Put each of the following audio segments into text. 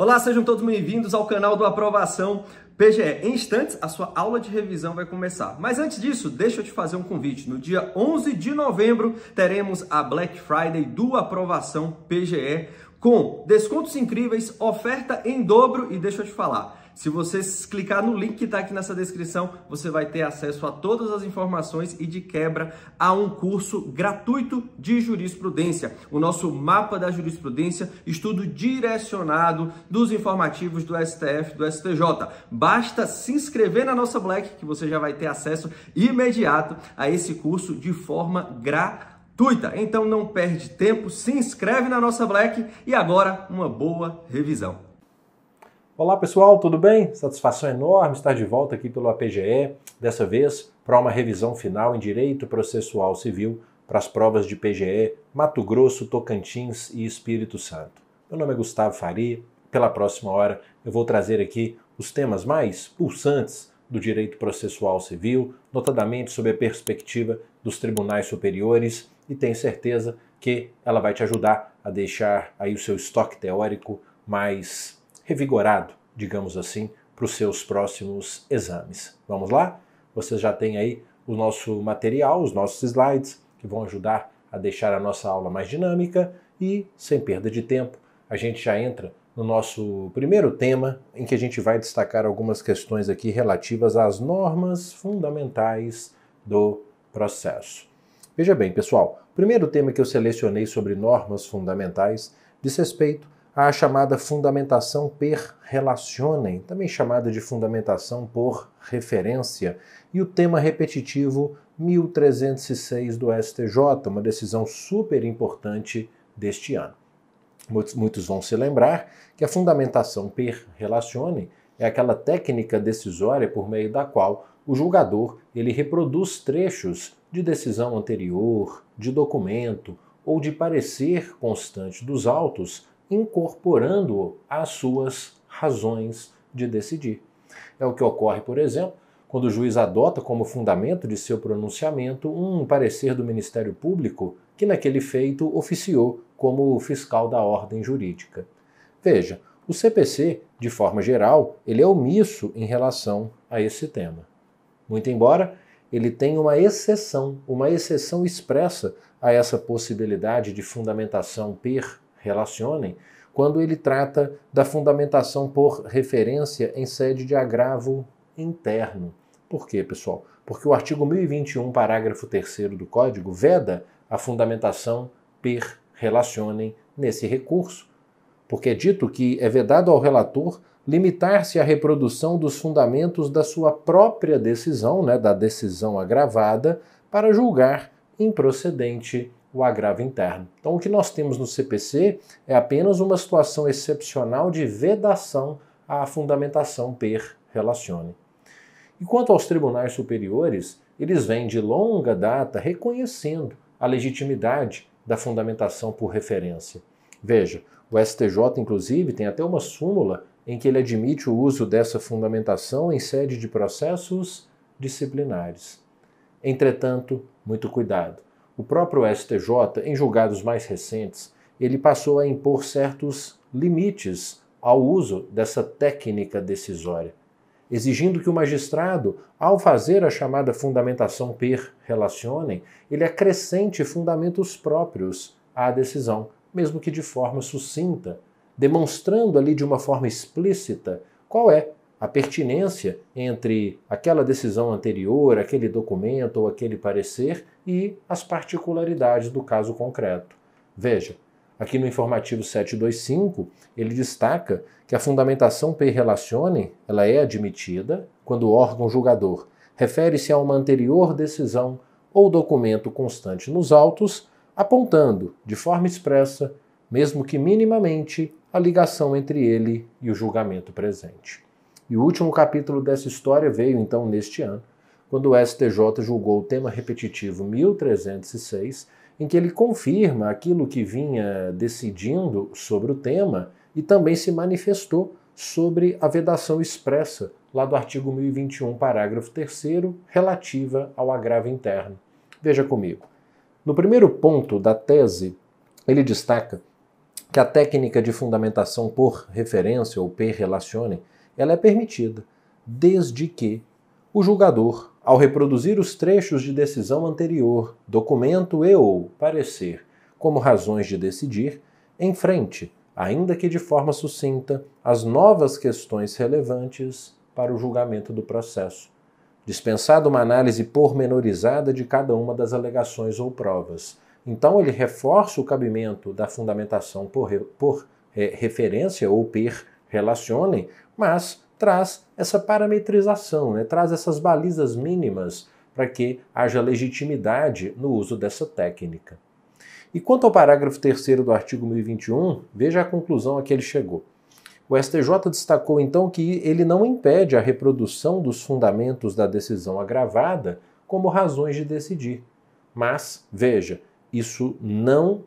Olá, sejam todos bem-vindos ao canal do Aprovação PGE. Em instantes, a sua aula de revisão vai começar. Mas antes disso, deixa eu te fazer um convite. No dia 11 de novembro, teremos a Black Friday do Aprovação PGE com descontos incríveis, oferta em dobro e deixa eu te falar. Se você clicar no link que está aqui nessa descrição, você vai ter acesso a todas as informações e de quebra a um curso gratuito de jurisprudência. O nosso mapa da jurisprudência, estudo direcionado dos informativos do STF, do STJ. Basta se inscrever na nossa Black que você já vai ter acesso imediato a esse curso de forma gratuita. Então não perde tempo, se inscreve na nossa Black e agora uma boa revisão. Olá pessoal, tudo bem? Satisfação enorme estar de volta aqui pelo APGE, dessa vez para uma revisão final em Direito Processual Civil para as provas de PGE Mato Grosso, Tocantins e Espírito Santo. Meu nome é Gustavo Faria, pela próxima hora eu vou trazer aqui os temas mais pulsantes do Direito Processual Civil, notadamente sob a perspectiva dos tribunais superiores, e tenho certeza que ela vai te ajudar a deixar aí o seu estoque teórico mais revigorado, digamos assim, para os seus próximos exames. Vamos lá? Vocês já têm aí o nosso material, os nossos slides, que vão ajudar a deixar a nossa aula mais dinâmica e, sem perda de tempo, a gente já entra no nosso primeiro tema, em que a gente vai destacar algumas questões aqui relativas às normas fundamentais do processo. Veja bem, pessoal, o primeiro tema que eu selecionei sobre normas fundamentais diz respeito à chamada fundamentação per relationem, também chamada de fundamentação por referência, e o tema repetitivo 1306 do STJ, uma decisão super importante deste ano. Muitos vão se lembrar que a fundamentação per relationem é aquela técnica decisória por meio da qual o julgador ele reproduz trechos de decisão anterior, de documento ou de parecer constante dos autos, incorporando-o às suas razões de decidir. É o que ocorre, por exemplo, quando o juiz adota como fundamento de seu pronunciamento um parecer do Ministério Público que naquele feito oficiou como fiscal da ordem jurídica. Veja, o CPC, de forma geral, ele é omisso em relação a esse tema. Muito embora ele tenha uma exceção expressa a essa possibilidade de fundamentação per relacionem, quando ele trata da fundamentação por referência em sede de agravo interno. Por quê, pessoal? Porque o artigo 1021, parágrafo 3º do Código, veda a fundamentação per relacionem nesse recurso, porque é dito que é vedado ao relator limitar-se à reprodução dos fundamentos da sua própria decisão, da decisão agravada, para julgar improcedente o agravo interno. Então, o que nós temos no CPC é apenas uma situação excepcional de vedação à fundamentação per relationem. E quanto aos tribunais superiores, eles vêm de longa data reconhecendo a legitimidade da fundamentação por referência. Veja, o STJ, inclusive, tem até uma súmula em que ele admite o uso dessa fundamentação em sede de processos disciplinares. Entretanto, muito cuidado. O próprio STJ, em julgados mais recentes, ele passou a impor certos limites ao uso dessa técnica decisória, exigindo que o magistrado, ao fazer a chamada fundamentação per relationem, ele acrescente fundamentos próprios à decisão, mesmo que de forma sucinta, demonstrando ali de uma forma explícita qual é a pertinência entre aquela decisão anterior, aquele documento ou aquele parecer e as particularidades do caso concreto. Veja, aqui no informativo 725, ele destaca que a fundamentação per relationem ela é admitida quando o órgão julgador refere-se a uma anterior decisão ou documento constante nos autos, apontando, de forma expressa, mesmo que minimamente, a ligação entre ele e o julgamento presente. E o último capítulo dessa história veio, então, neste ano, quando o STJ julgou o tema repetitivo 1306, em que ele confirma aquilo que vinha decidindo sobre o tema e também se manifestou sobre a vedação expressa lá do artigo 1021, parágrafo 3º, relativa ao agravo interno. Veja comigo. No primeiro ponto da tese, ele destaca que a técnica de fundamentação por referência ou per relationem, ela é permitida, desde que o julgador, ao reproduzir os trechos de decisão anterior, documento e ou parecer como razões de decidir, enfrente, ainda que de forma sucinta, as novas questões relevantes para o julgamento do processo, dispensada uma análise pormenorizada de cada uma das alegações ou provas. Então ele reforça o cabimento da fundamentação por referência ou per relationem, mas traz essa parametrização, traz essas balizas mínimas para que haja legitimidade no uso dessa técnica. E quanto ao parágrafo 3º do artigo 1021, veja a conclusão a que ele chegou. O STJ destacou então que ele não impede a reprodução dos fundamentos da decisão agravada como razões de decidir. Mas, veja, isso não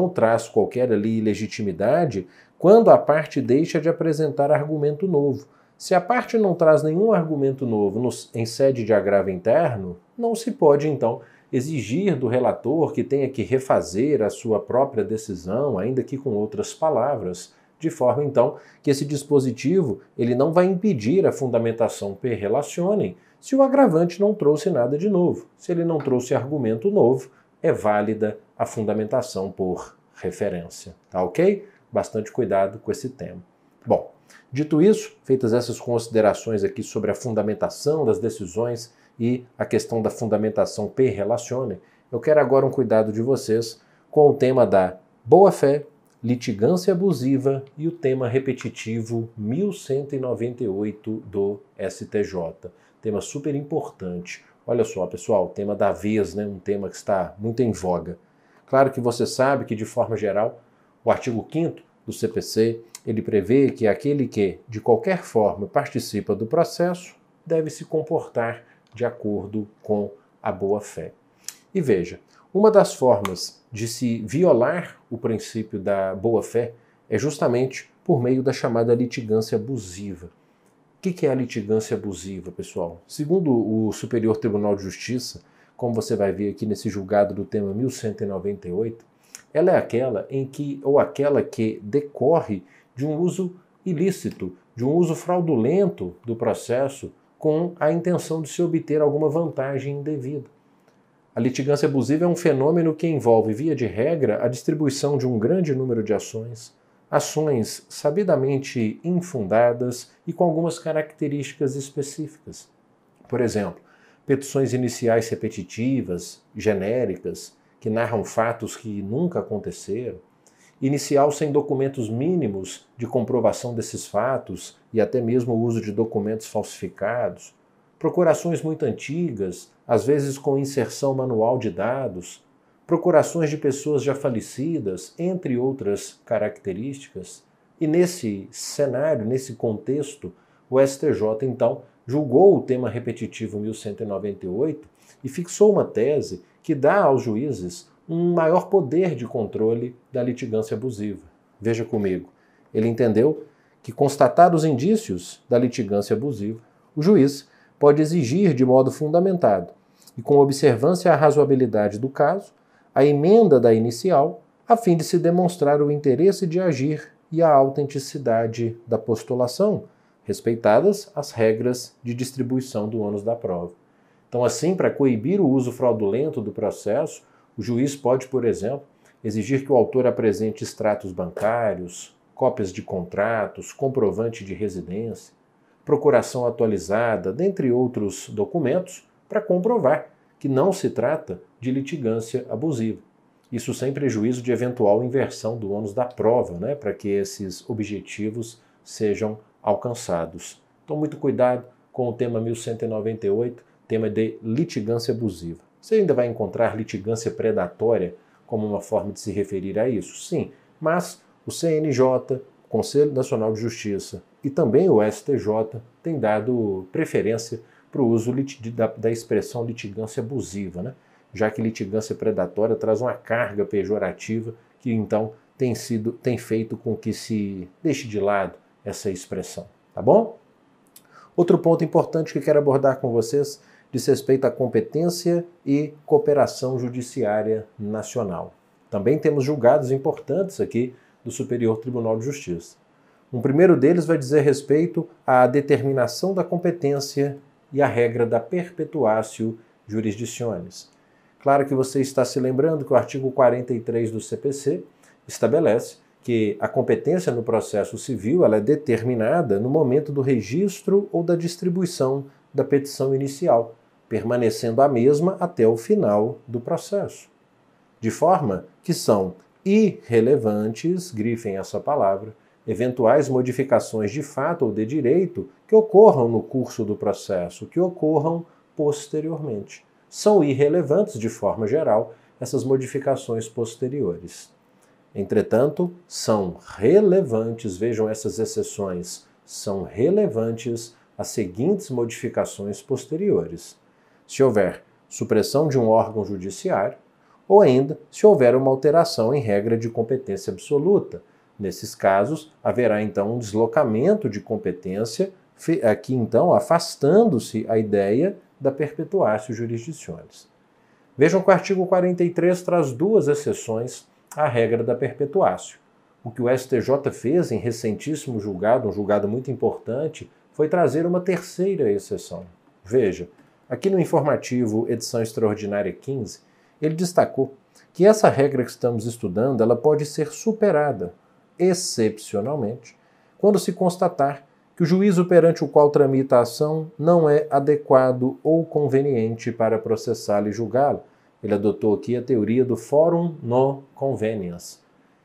traz qualquer ilegitimidade quando a parte deixa de apresentar argumento novo. Se a parte não traz nenhum argumento novo em sede de agravo interno, não se pode então exigir do relator que tenha que refazer a sua própria decisão, ainda que com outras palavras, de forma então que esse dispositivo ele não vai impedir a fundamentação per relationem se o agravante não trouxe nada de novo. Se ele não trouxe argumento novo, é válida a fundamentação por referência. Tá ok? Bastante cuidado com esse tema. Bom, dito isso, feitas essas considerações aqui sobre a fundamentação das decisões e a questão da fundamentação per relationem, eu quero agora um cuidado de vocês com o tema da boa-fé, litigância abusiva e o tema repetitivo 1198 do STJ. Tema super importante. Olha só, pessoal, tema da vez, um tema que está muito em voga. Claro que você sabe que, de forma geral, o artigo 5º do CPC, ele prevê que aquele que, de qualquer forma, participa do processo deve se comportar de acordo com a boa-fé. E veja, uma das formas de se violar o princípio da boa-fé é justamente por meio da chamada litigância abusiva. O que é a litigância abusiva, pessoal? Segundo o Superior Tribunal de Justiça, como você vai ver aqui nesse julgado do tema 1198, ela é aquela que decorre de um uso ilícito, de um uso fraudulento do processo com a intenção de se obter alguma vantagem indevida. A litigância abusiva é um fenômeno que envolve, via de regra, a distribuição de um grande número de ações sabidamente infundadas e com algumas características específicas. Por exemplo, petições iniciais repetitivas, genéricas, que narram fatos que nunca aconteceram, inicial sem documentos mínimos de comprovação desses fatos e até mesmo o uso de documentos falsificados, procurações muito antigas, às vezes com inserção manual de dados, procurações de pessoas já falecidas, entre outras características. E nesse cenário, nesse contexto, o STJ, então, julgou o tema repetitivo 1198 e fixou uma tese que dá aos juízes um maior poder de controle da litigância abusiva. Veja comigo, ele entendeu que, constatados os indícios da litigância abusiva, o juiz pode exigir de modo fundamentado e com observância à razoabilidade do caso, a emenda da inicial, a fim de se demonstrar o interesse de agir e a autenticidade da postulação, respeitadas as regras de distribuição do ônus da prova. Então, assim, para coibir o uso fraudulento do processo, o juiz pode, por exemplo, exigir que o autor apresente extratos bancários, cópias de contratos, comprovante de residência, procuração atualizada, dentre outros documentos, para comprovar que não se trata de litigância abusiva. Isso sem prejuízo de eventual inversão do ônus da prova, para que esses objetivos sejam alcançados. Então, muito cuidado com o tema 1198, tema de litigância abusiva. Você ainda vai encontrar litigância predatória como uma forma de se referir a isso? Sim, mas o CNJ, o Conselho Nacional de Justiça e também o STJ têm dado preferência para o uso da expressão litigância abusiva, já que litigância predatória traz uma carga pejorativa que então tem feito com que se deixe de lado essa expressão, tá bom? Outro ponto importante que quero abordar com vocês diz respeito à competência e cooperação judiciária nacional. Também temos julgados importantes aqui do Superior Tribunal de Justiça. Um primeiro deles vai dizer respeito à determinação da competência e à regra da perpetuatio jurisdictionis. Claro que você está se lembrando que o artigo 43 do CPC estabelece que a competência no processo civil ela é determinada no momento do registro ou da distribuição da petição inicial, permanecendo a mesma até o final do processo. De forma que são irrelevantes, grifem essa palavra, eventuais modificações de fato ou de direito que ocorram no curso do processo, que ocorram posteriormente. São irrelevantes, de forma geral, essas modificações posteriores. Entretanto, são relevantes, vejam essas exceções, são relevantes as seguintes modificações posteriores. Se houver supressão de um órgão judiciário, ou ainda se houver uma alteração em regra de competência absoluta. Nesses casos, haverá então um deslocamento de competência, aqui então afastando-se a ideia da perpetuatio jurisdictionis. Vejam que o artigo 43 traz duas exceções à regra da perpetuatio. O que o STJ fez em recentíssimo julgado, um julgado muito importante, foi trazer uma terceira exceção. Veja, aqui no informativo edição extraordinária 15, ele destacou que essa regra que estamos estudando ela pode ser superada, excepcionalmente, quando se constatar que o juízo perante o qual tramita a ação não é adequado ou conveniente para processá-lo e julgá-lo. Ele adotou aqui a teoria do forum non conveniens.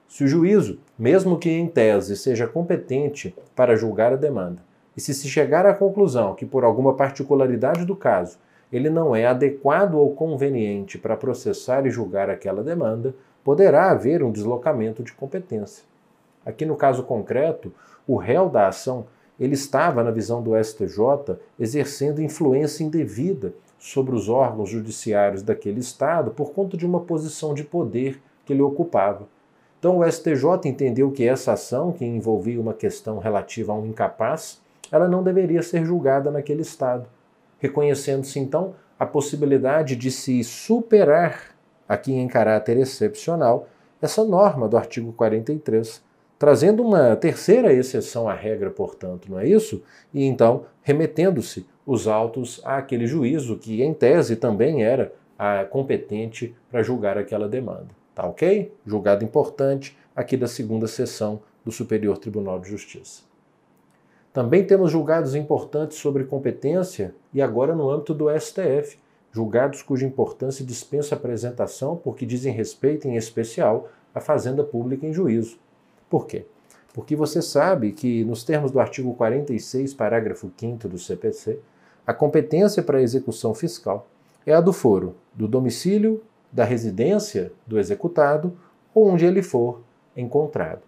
Se o juízo, mesmo que em tese seja competente para julgar a demanda, e se chegar à conclusão que por alguma particularidade do caso ele não é adequado ou conveniente para processar e julgar aquela demanda, poderá haver um deslocamento de competência. Aqui no caso concreto, o réu da ação ele estava, na visão do STJ, exercendo influência indevida sobre os órgãos judiciários daquele Estado por conta de uma posição de poder que ele ocupava. Então o STJ entendeu que essa ação, que envolvia uma questão relativa a um incapaz, ela não deveria ser julgada naquele Estado, reconhecendo-se então a possibilidade de se superar, aqui em caráter excepcional, essa norma do artigo 43, trazendo uma terceira exceção à regra, portanto, não é isso? E então remetendo-se os autos àquele juízo que, em tese, também era competente para julgar aquela demanda. Tá ok? Julgado importante aqui da segunda sessão do Superior Tribunal de Justiça. Também temos julgados importantes sobre competência e agora no âmbito do STF, julgados cuja importância dispensa apresentação porque dizem respeito, em especial, à fazenda pública em juízo. Por quê? Porque você sabe que, nos termos do artigo 46, parágrafo 5º do CPC, a competência para a execução fiscal é a do foro do domicílio, da residência do executado ou onde ele for encontrado.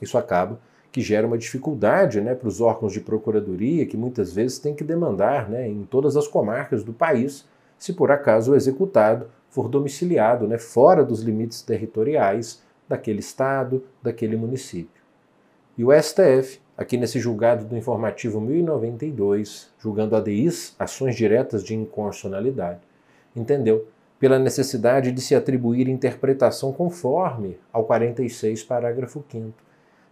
Isso acaba que gera uma dificuldade para os órgãos de procuradoria, que muitas vezes têm que demandar em todas as comarcas do país, se por acaso o executado for domiciliado fora dos limites territoriais daquele estado, daquele município. E o STF, aqui nesse julgado do informativo 1092, julgando ADIs, ações diretas de inconstitucionalidade, entendeu pela necessidade de se atribuir interpretação conforme ao 46, parágrafo 5º,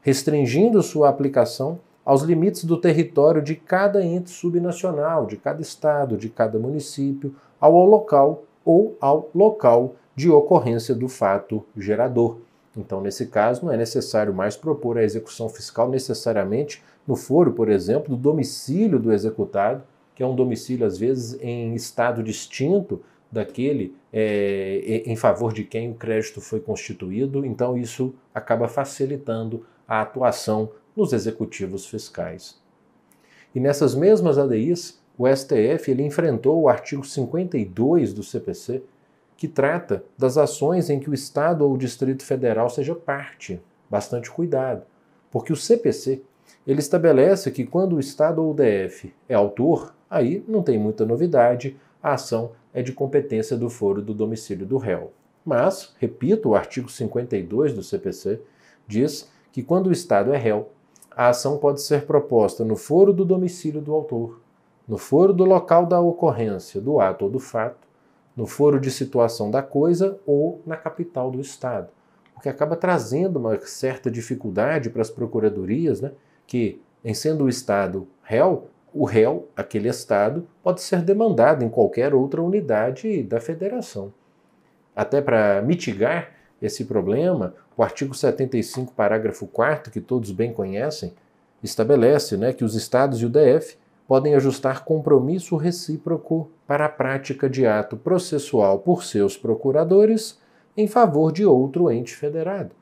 restringindo sua aplicação aos limites do território de cada ente subnacional, de cada estado, de cada município, ao local ou ao local de ocorrência do fato gerador. Então, nesse caso, não é necessário mais propor a execução fiscal necessariamente no foro, por exemplo, do domicílio do executado, que é um domicílio, às vezes, em estado distinto daquele em favor de quem o crédito foi constituído. Então, isso acaba facilitando a atuação nos executivos fiscais. E nessas mesmas ADIs, o STF ele enfrentou o artigo 52 do CPC, que trata das ações em que o Estado ou o Distrito Federal seja parte. Bastante cuidado, porque o CPC ele estabelece que quando o Estado ou o DF é autor, aí não tem muita novidade, a ação é de competência do foro do domicílio do réu. Mas, repito, o artigo 52 do CPC diz que quando o Estado é réu, a ação pode ser proposta no foro do domicílio do autor, no foro do local da ocorrência do ato ou do fato, no foro de situação da coisa ou na capital do Estado. O que acaba trazendo uma certa dificuldade para as procuradorias, né, que, em sendo o Estado réu, o réu, aquele Estado, pode ser demandado em qualquer outra unidade da federação. Até para mitigar esse problema, o artigo 75, parágrafo 4º, que todos bem conhecem, estabelece, né, que os Estados e o DF podem ajustar compromisso recíproco para a prática de ato processual por seus procuradores em favor de outro ente federado,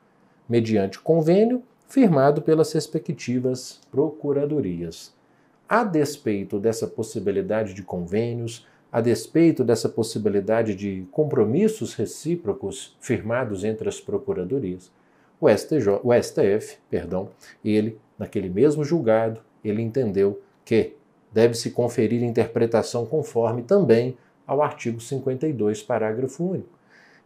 mediante convênio firmado pelas respectivas procuradorias. A despeito dessa possibilidade de convênios, a despeito dessa possibilidade de compromissos recíprocos firmados entre as procuradorias, o STF, ele, naquele mesmo julgado, ele entendeu que deve-se conferir interpretação conforme também ao artigo 52, parágrafo único,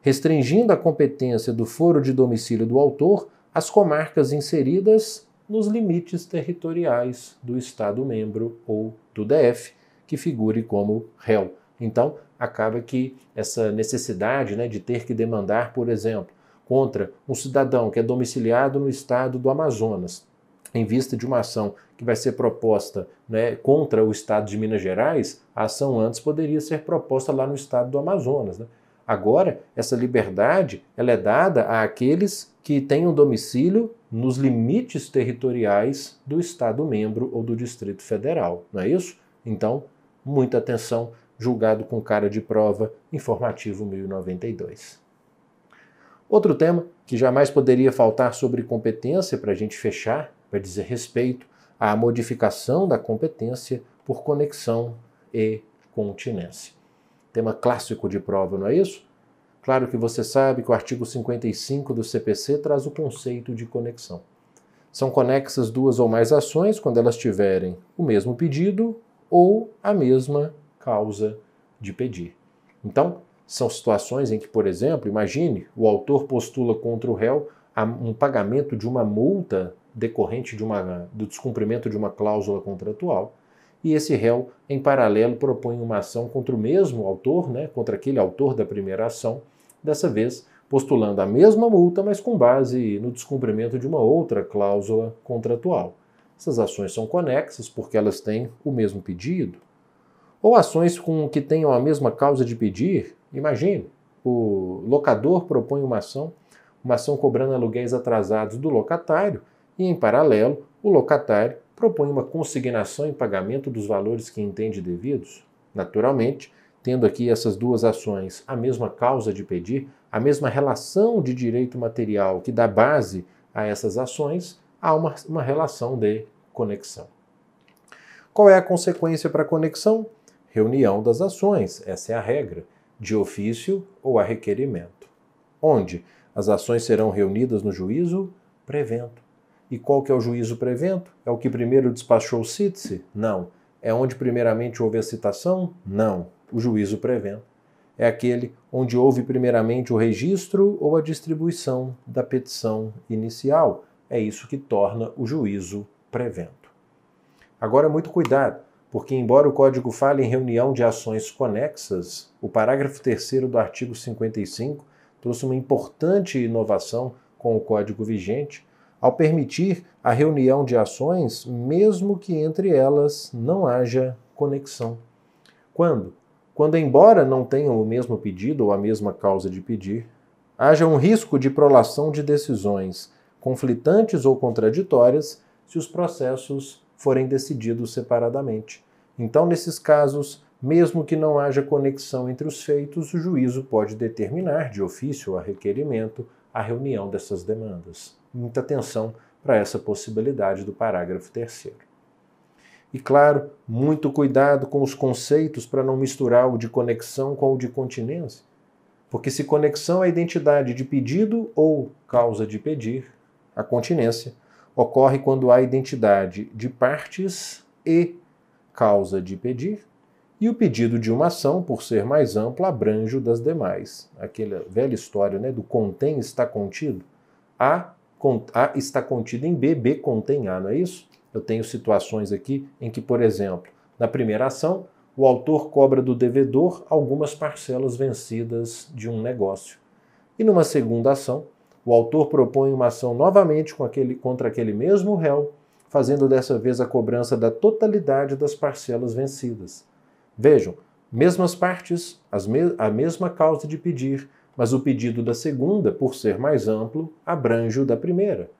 restringindo a competência do foro de domicílio do autor às comarcas inseridas nos limites territoriais do Estado-membro ou do DF, que figure como réu. Então, acaba que essa necessidade, né, de ter que demandar, por exemplo, contra um cidadão que é domiciliado no estado do Amazonas, em vista de uma ação que vai ser proposta, né, contra o estado de Minas Gerais, a ação antes poderia ser proposta lá no estado do Amazonas, né? Agora, essa liberdade ela é dada àqueles que têm um domicílio nos limites territoriais do Estado-membro ou do Distrito Federal, não é isso? Então, muita atenção, julgado com cara de prova, informativo 1092. Outro tema que jamais poderia faltar sobre competência para a gente fechar, para dizer respeito à modificação da competência por conexão e continência. Tema clássico de prova, não é isso? Claro que você sabe que o artigo 55 do CPC traz o conceito de conexão. São conexas duas ou mais ações quando elas tiverem o mesmo pedido ou a mesma causa de pedir. Então, são situações em que, por exemplo, imagine, o autor postula contra o réu um pagamento de uma multa decorrente do descumprimento de uma cláusula contratual, e esse réu, em paralelo, propõe uma ação contra o mesmo autor, né, contra aquele autor da primeira ação, dessa vez postulando a mesma multa, mas com base no descumprimento de uma outra cláusula contratual. Essas ações são conexas porque elas têm o mesmo pedido. Ou ações que tenham a mesma causa de pedir. Imagine, o locador propõe uma ação cobrando aluguéis atrasados do locatário e, em paralelo, o locatário propõe uma consignação em pagamento dos valores que entende devidos. Naturalmente, tendo aqui essas duas ações a mesma causa de pedir, a mesma relação de direito material que dá base a essas ações, há uma relação de conexão. Qual é a consequência para a conexão? Reunião das ações, essa é a regra, de ofício ou a requerimento. Onde as ações serão reunidas no juízo prevento. E qual que é o juízo prevento? É o que primeiro despachou o cítice? Não. É onde primeiramente houve a citação? Não. O juízo prevento é aquele onde houve primeiramente o registro ou a distribuição da petição inicial. É isso que torna o juízo prevento. Agora, muito cuidado, porque embora o Código fale em reunião de ações conexas, o parágrafo 3º do artigo 55 trouxe uma importante inovação com o Código vigente, ao permitir a reunião de ações, mesmo que entre elas não haja conexão. Quando? Quando, embora não tenham o mesmo pedido ou a mesma causa de pedir, haja um risco de prolação de decisões conflitantes ou contraditórias se os processos forem decididos separadamente. Então, nesses casos, mesmo que não haja conexão entre os feitos, o juízo pode determinar, de ofício ou a requerimento, a reunião dessas demandas. Muita atenção para essa possibilidade do parágrafo 3º. E claro, muito cuidado com os conceitos para não misturar o de conexão com o de continência, porque se conexão é a identidade de pedido ou causa de pedir, a continência ocorre quando há identidade de partes e causa de pedir, e o pedido de uma ação, por ser mais amplo, abrange o das demais. Aquela velha história, né, do contém está contido. A está contido em B, B contém A, não é isso? Eu tenho situações aqui em que, por exemplo, na primeira ação, o autor cobra do devedor algumas parcelas vencidas de um negócio. E numa segunda ação, o autor propõe uma ação novamente contra aquele mesmo réu, fazendo dessa vez a cobrança da totalidade das parcelas vencidas. Vejam, mesmas partes, a mesma causa de pedir, mas o pedido da segunda, por ser mais amplo, abrange o da primeira.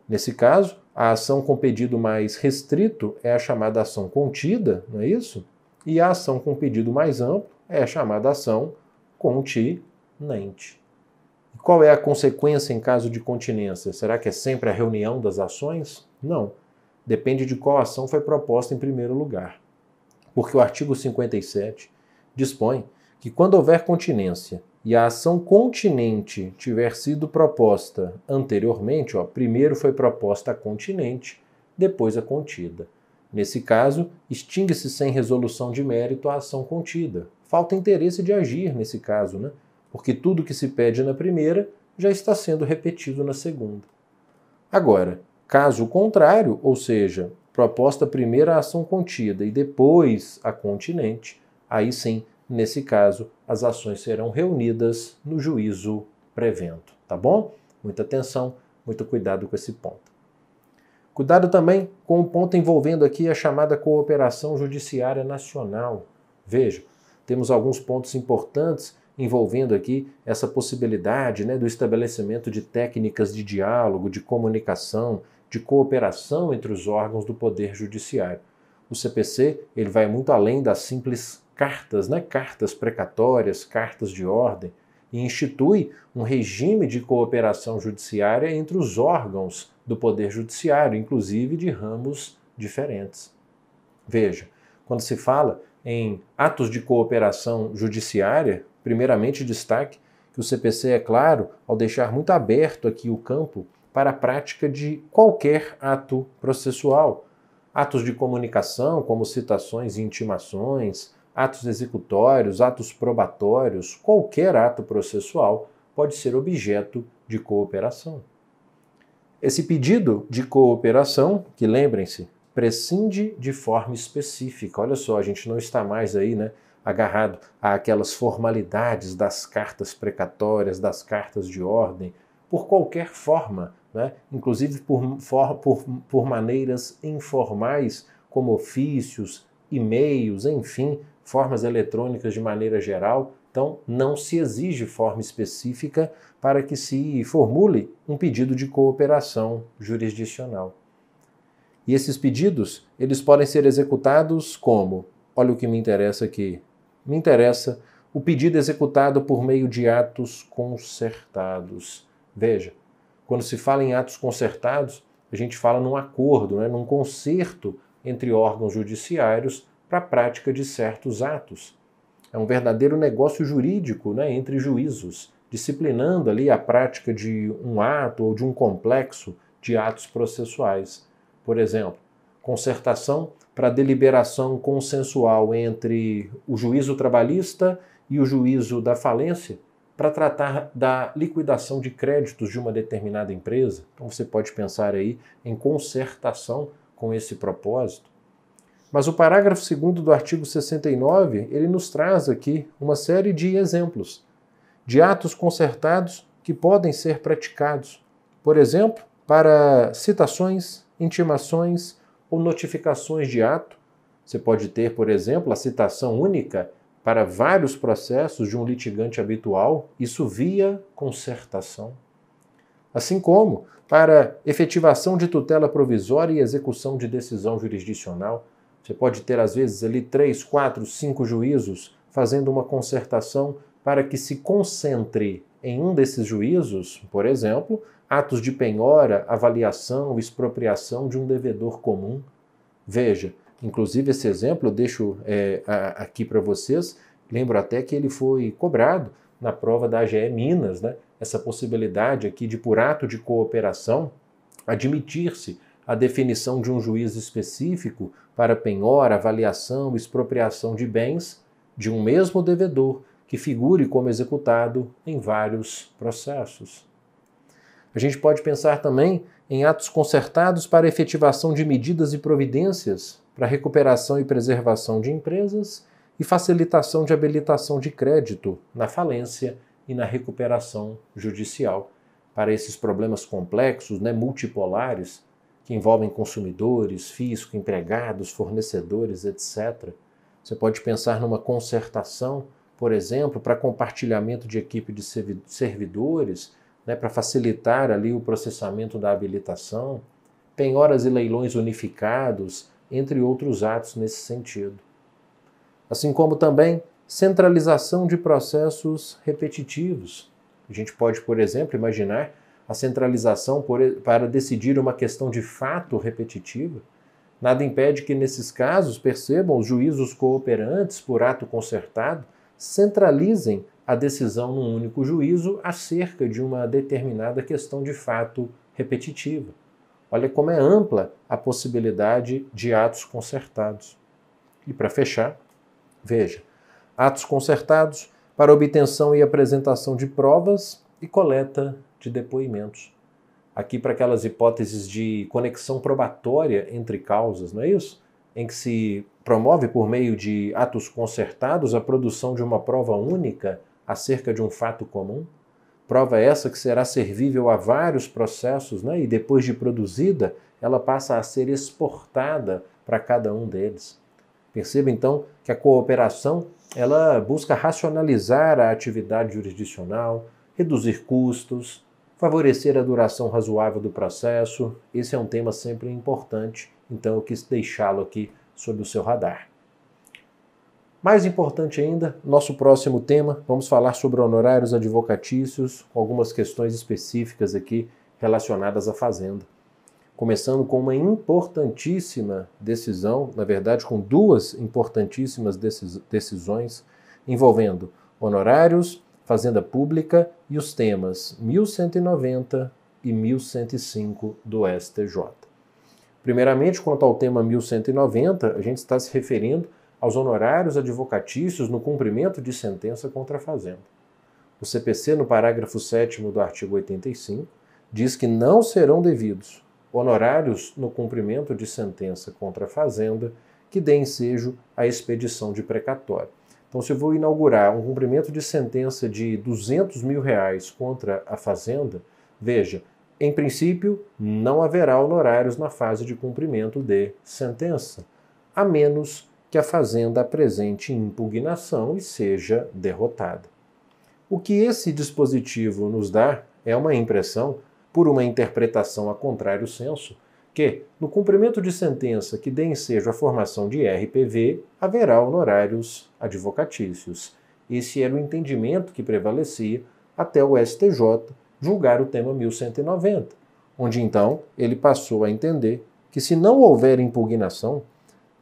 Nesse caso, a ação com pedido mais restrito é a chamada ação contida, não é isso? E a ação com pedido mais amplo é a chamada ação continente. E qual é a consequência em caso de continência? Será que é sempre a reunião das ações? Não. Depende de qual ação foi proposta em primeiro lugar. Porque o artigo 57 dispõe que quando houver continência e a ação continente tiver sido proposta anteriormente, primeiro foi proposta a continente, depois a contida. Nesse caso, extingue-se sem resolução de mérito a ação contida. Falta interesse de agir nesse caso, né? Porque tudo que se pede na primeira já está sendo repetido na segunda. Agora, caso contrário, ou seja, proposta primeiro a ação contida e depois a continente, aí sim, nesse caso, as ações serão reunidas no juízo prevento, tá bom? Muita atenção, muito cuidado com esse ponto. Cuidado também com o ponto envolvendo aqui a chamada cooperação judiciária nacional. Veja, temos alguns pontos importantes envolvendo aqui essa possibilidade, do estabelecimento de técnicas de diálogo, de comunicação, de cooperação entre os órgãos do Poder Judiciário. O CPC ele vai muito além das simples cartas, cartas precatórias, cartas de ordem, e institui um regime de cooperação judiciária entre os órgãos do Poder Judiciário, inclusive de ramos diferentes. Veja, quando se fala em atos de cooperação judiciária, primeiramente destaque que o CPC, é claro, ao deixar muito aberto aqui o campo para a prática de qualquer ato processual, atos de comunicação, como citações e intimações, atos executórios, atos probatórios, qualquer ato processual pode ser objeto de cooperação. Esse pedido de cooperação, que lembrem-se, prescinde de forma específica. Olha só, a gente não está mais aí, agarrado àquelas formalidades das cartas precatórias, das cartas de ordem, por qualquer forma, inclusive por maneiras informais, como ofícios, e-mails, enfim, formas eletrônicas de maneira geral. Então, não se exige forma específica para que se formule um pedido de cooperação jurisdicional. E esses pedidos, eles podem ser executados como, olha o que me interessa aqui, me interessa o pedido executado por meio de atos concertados. Veja, quando se fala em atos concertados, a gente fala num acordo, num concerto entre órgãos judiciários para a prática de certos atos. É um verdadeiro negócio jurídico, entre juízos, disciplinando ali a prática de um ato ou de um complexo de atos processuais. Por exemplo, concertação para deliberação consensual entre o juízo trabalhista e o juízo da falência para tratar da liquidação de créditos de uma determinada empresa. Então você pode pensar aí em concertação com esse propósito. Mas o parágrafo 2º do artigo 69, ele nos traz aqui uma série de exemplos de atos concertados que podem ser praticados. Por exemplo, para citações, intimações ou notificações de ato. Você pode ter, por exemplo, a citação única para vários processos de um litigante habitual, isso via concertação. Assim como para efetivação de tutela provisória e execução de decisão jurisdicional. Você pode ter, às vezes, ali 3, 4, 5 juízos fazendo uma concertação para que se concentre em um desses juízos, por exemplo, atos de penhora, avaliação, expropriação de um devedor comum. Veja, inclusive esse exemplo eu deixo aqui para vocês, lembro até que ele foi cobrado na prova da AGE Minas, essa possibilidade aqui de, por ato de cooperação, admitir-se a definição de um juiz específico para penhora, avaliação, expropriação de bens de um mesmo devedor que figure como executado em vários processos. A gente pode pensar também em atos concertados para efetivação de medidas e providências para recuperação e preservação de empresas e facilitação de habilitação de crédito na falência e na recuperação judicial. Para esses problemas complexos, multipolares, que envolvem consumidores, fisco, empregados, fornecedores, etc. Você pode pensar numa concertação, por exemplo, para compartilhamento de equipe de servidores, para facilitar ali o processamento da habilitação, penhoras e leilões unificados, entre outros atos nesse sentido. Assim como também centralização de processos repetitivos. A gente pode, por exemplo, imaginar a centralização para decidir uma questão de fato repetitiva. Nada impede que, nesses casos, percebam, os juízos cooperantes por ato concertado centralizem a decisão num único juízo acerca de uma determinada questão de fato repetitiva. Olha como é ampla a possibilidade de atos concertados. E para fechar, veja, atos concertados para obtenção e apresentação de provas e coleta de depoimentos. Aqui para aquelas hipóteses de conexão probatória entre causas, não é isso? Em que se promove por meio de atos concertados a produção de uma prova única acerca de um fato comum. Prova essa que será servível a vários processos, e depois de produzida, ela passa a ser exportada para cada um deles. Perceba então que a cooperação ela busca racionalizar a atividade jurisdicional, reduzir custos, favorecer a duração razoável do processo. Esse é um tema sempre importante, então eu quis deixá-lo aqui sob o seu radar. Mais importante ainda, nosso próximo tema, vamos falar sobre honorários advocatícios, com algumas questões específicas aqui relacionadas à Fazenda. Começando com uma importantíssima decisão, na verdade com duas importantíssimas decisões envolvendo honorários, Fazenda Pública e os temas 1190 e 1105 do STJ. Primeiramente, quanto ao tema 1190, a gente está se referindo aos honorários advocatícios no cumprimento de sentença contra a Fazenda. O CPC, no parágrafo 7º do artigo 85, diz que não serão devidos honorários no cumprimento de sentença contra a Fazenda que dê ensejo à expedição de precatório. Então, se eu vou inaugurar um cumprimento de sentença de R$200 mil contra a Fazenda, veja, em princípio, não haverá honorários na fase de cumprimento de sentença, a menos que a Fazenda apresente impugnação e seja derrotada. O que esse dispositivo nos dá é uma impressão, por uma interpretação a contrário senso, que, no cumprimento de sentença que dê ensejo à formação de RPV, haverá honorários advocatícios. Esse era o entendimento que prevalecia até o STJ julgar o tema 1190, onde então ele passou a entender que, se não houver impugnação,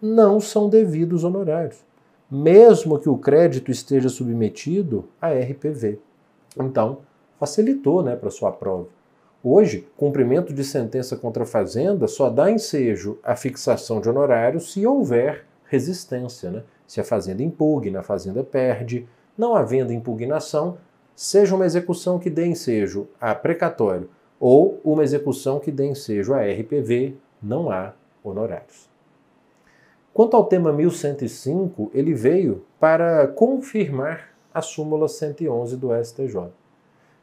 não são devidos honorários, mesmo que o crédito esteja submetido a RPV. Então, facilitou para sua prova. Hoje, cumprimento de sentença contra a Fazenda só dá ensejo à fixação de honorários se houver resistência, Se a Fazenda impugna, a Fazenda perde. Não havendo impugnação, seja uma execução que dê ensejo a precatório ou uma execução que dê ensejo a RPV, não há honorários. Quanto ao tema 1105, ele veio para confirmar a súmula 111 do STJ,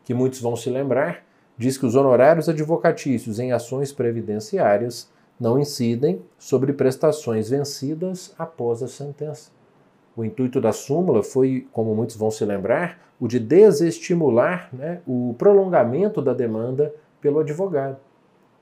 que muitos vão se lembrar, diz que os honorários advocatícios em ações previdenciárias não incidem sobre prestações vencidas após a sentença. O intuito da súmula foi, como muitos vão se lembrar, o de desestimular o prolongamento da demanda pelo advogado,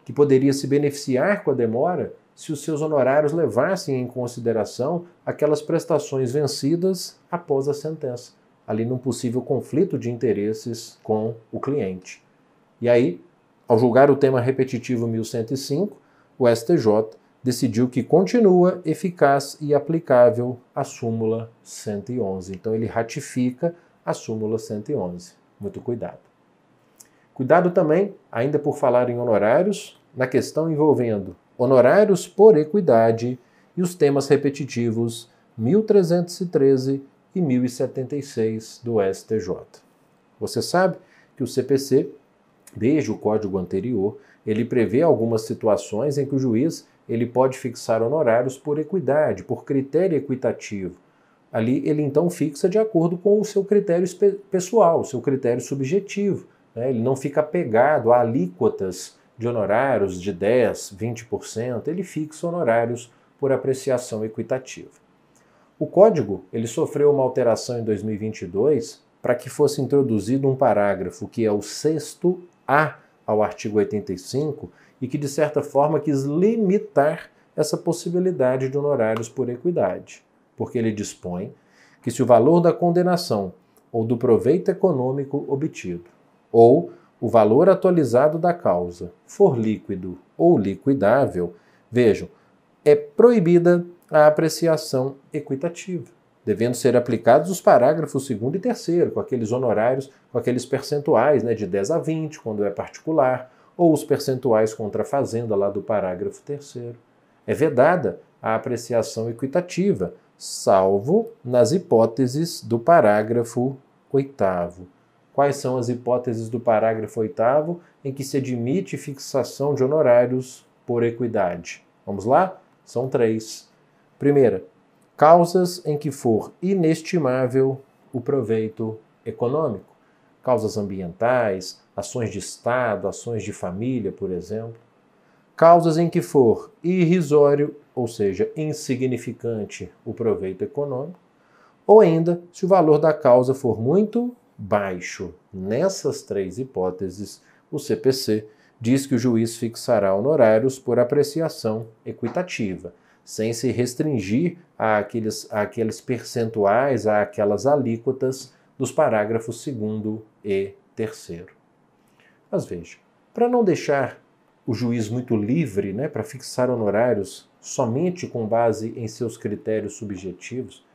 que poderia se beneficiar com a demora se os seus honorários levassem em consideração aquelas prestações vencidas após a sentença, ali num possível conflito de interesses com o cliente. E aí, ao julgar o tema repetitivo 1105, o STJ decidiu que continua eficaz e aplicável a súmula 111. Então ele ratifica a súmula 111. Muito cuidado. Cuidado também, ainda por falar em honorários, na questão envolvendo honorários por equidade e os temas repetitivos 1313 e 1076 do STJ. Você sabe que o CPC, desde o código anterior, ele prevê algumas situações em que o juiz ele pode fixar honorários por equidade, por critério equitativo, ali ele então fixa de acordo com o seu critério pessoal, o seu critério subjetivo, né? Ele não fica apegado a alíquotas de honorários de 10%, 20%, ele fixa honorários por apreciação equitativa. O Código ele sofreu uma alteração em 2022 para que fosse introduzido um parágrafo que é o 6º-A ao artigo 85 e que, de certa forma, quis limitar essa possibilidade de honorários por equidade, porque ele dispõe que se o valor da condenação ou do proveito econômico obtido ou o valor atualizado da causa for líquido ou liquidável, vejam, é proibida a apreciação equitativa, devendo ser aplicados os parágrafos 2º e 3º, com aqueles honorários, com aqueles percentuais, né, de 10 a 20, quando é particular, ou os percentuais contra a fazenda lá do parágrafo 3º. É vedada a apreciação equitativa, salvo nas hipóteses do parágrafo 8º. Quais são as hipóteses do parágrafo 8º em que se admite fixação de honorários por equidade? Vamos lá? São 3. Primeira, causas em que for inestimável o proveito econômico. Causas ambientais, ações de Estado, ações de família, por exemplo. Causas em que for irrisório, ou seja, insignificante o proveito econômico. Ou ainda, se o valor da causa for muito baixo. Nessas 3 hipóteses, o CPC diz que o juiz fixará honorários por apreciação equitativa, sem se restringir àqueles percentuais, àquelas alíquotas dos parágrafos 2º e 3º. Mas veja, para não deixar o juiz muito livre, né, para fixar honorários somente com base em seus critérios subjetivos,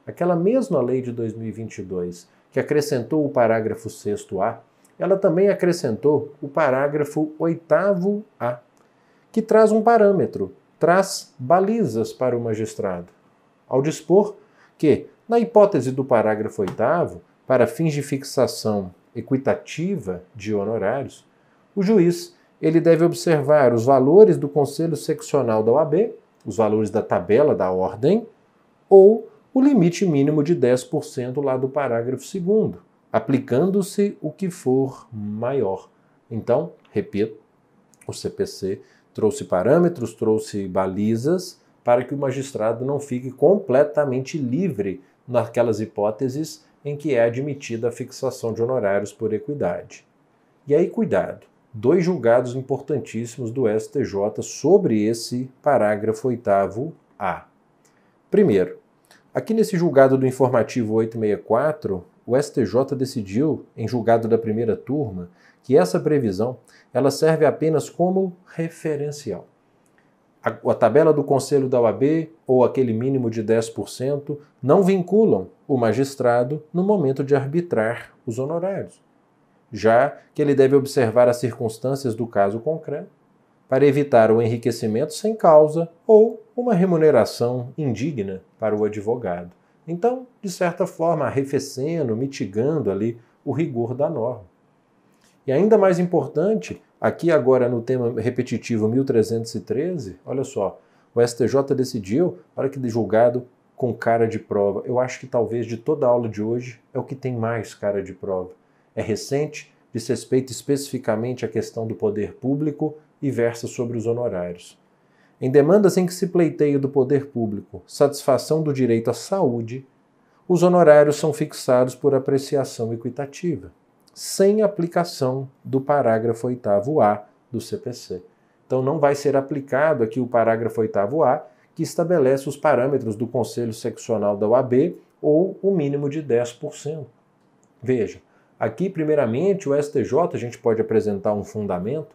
aquela mesma lei de 2022 que acrescentou o parágrafo 6º-A, ela também acrescentou o parágrafo 8º-A, que traz um parâmetro, traz balizas para o magistrado, ao dispor que, na hipótese do parágrafo 8º, para fins de fixação equitativa de honorários, o juiz ele deve observar os valores do Conselho Seccional da OAB, os valores da tabela da ordem, ou o limite mínimo de 10% lá do parágrafo 2º, aplicando-se o que for maior. Então, repito, o CPC trouxe parâmetros, trouxe balizas para que o magistrado não fique completamente livre naquelas hipóteses em que é admitida a fixação de honorários por equidade. E aí, cuidado, 2 julgados importantíssimos do STJ sobre esse parágrafo 8º-A. Primeiro, aqui nesse julgado do informativo 864, o STJ decidiu, em julgado da primeira turma, que essa previsão ela serve apenas como referencial. A tabela do Conselho da OAB ou aquele mínimo de 10% não vinculam o magistrado no momento de arbitrar os honorários, já que ele deve observar as circunstâncias do caso concreto para evitar o enriquecimento sem causa ou uma remuneração indigna para o advogado. Então, de certa forma, arrefecendo, mitigando ali o rigor da norma. E ainda mais importante, aqui agora no tema repetitivo 1313, olha só, o STJ decidiu, olha que julgado com cara de prova. Eu acho que talvez de toda a aula de hoje é o que tem mais cara de prova. É recente, diz respeito especificamente à questão do poder público e versa sobre os honorários. Em demandas em que se pleiteia do poder público satisfação do direito à saúde, os honorários são fixados por apreciação equitativa, sem aplicação do parágrafo 8º-A do CPC. Então não vai ser aplicado aqui o parágrafo 8º-A, que estabelece os parâmetros do Conselho Seccional da OAB ou o mínimo de 10%. Veja, aqui primeiramente o STJ, a gente pode apresentar um fundamento,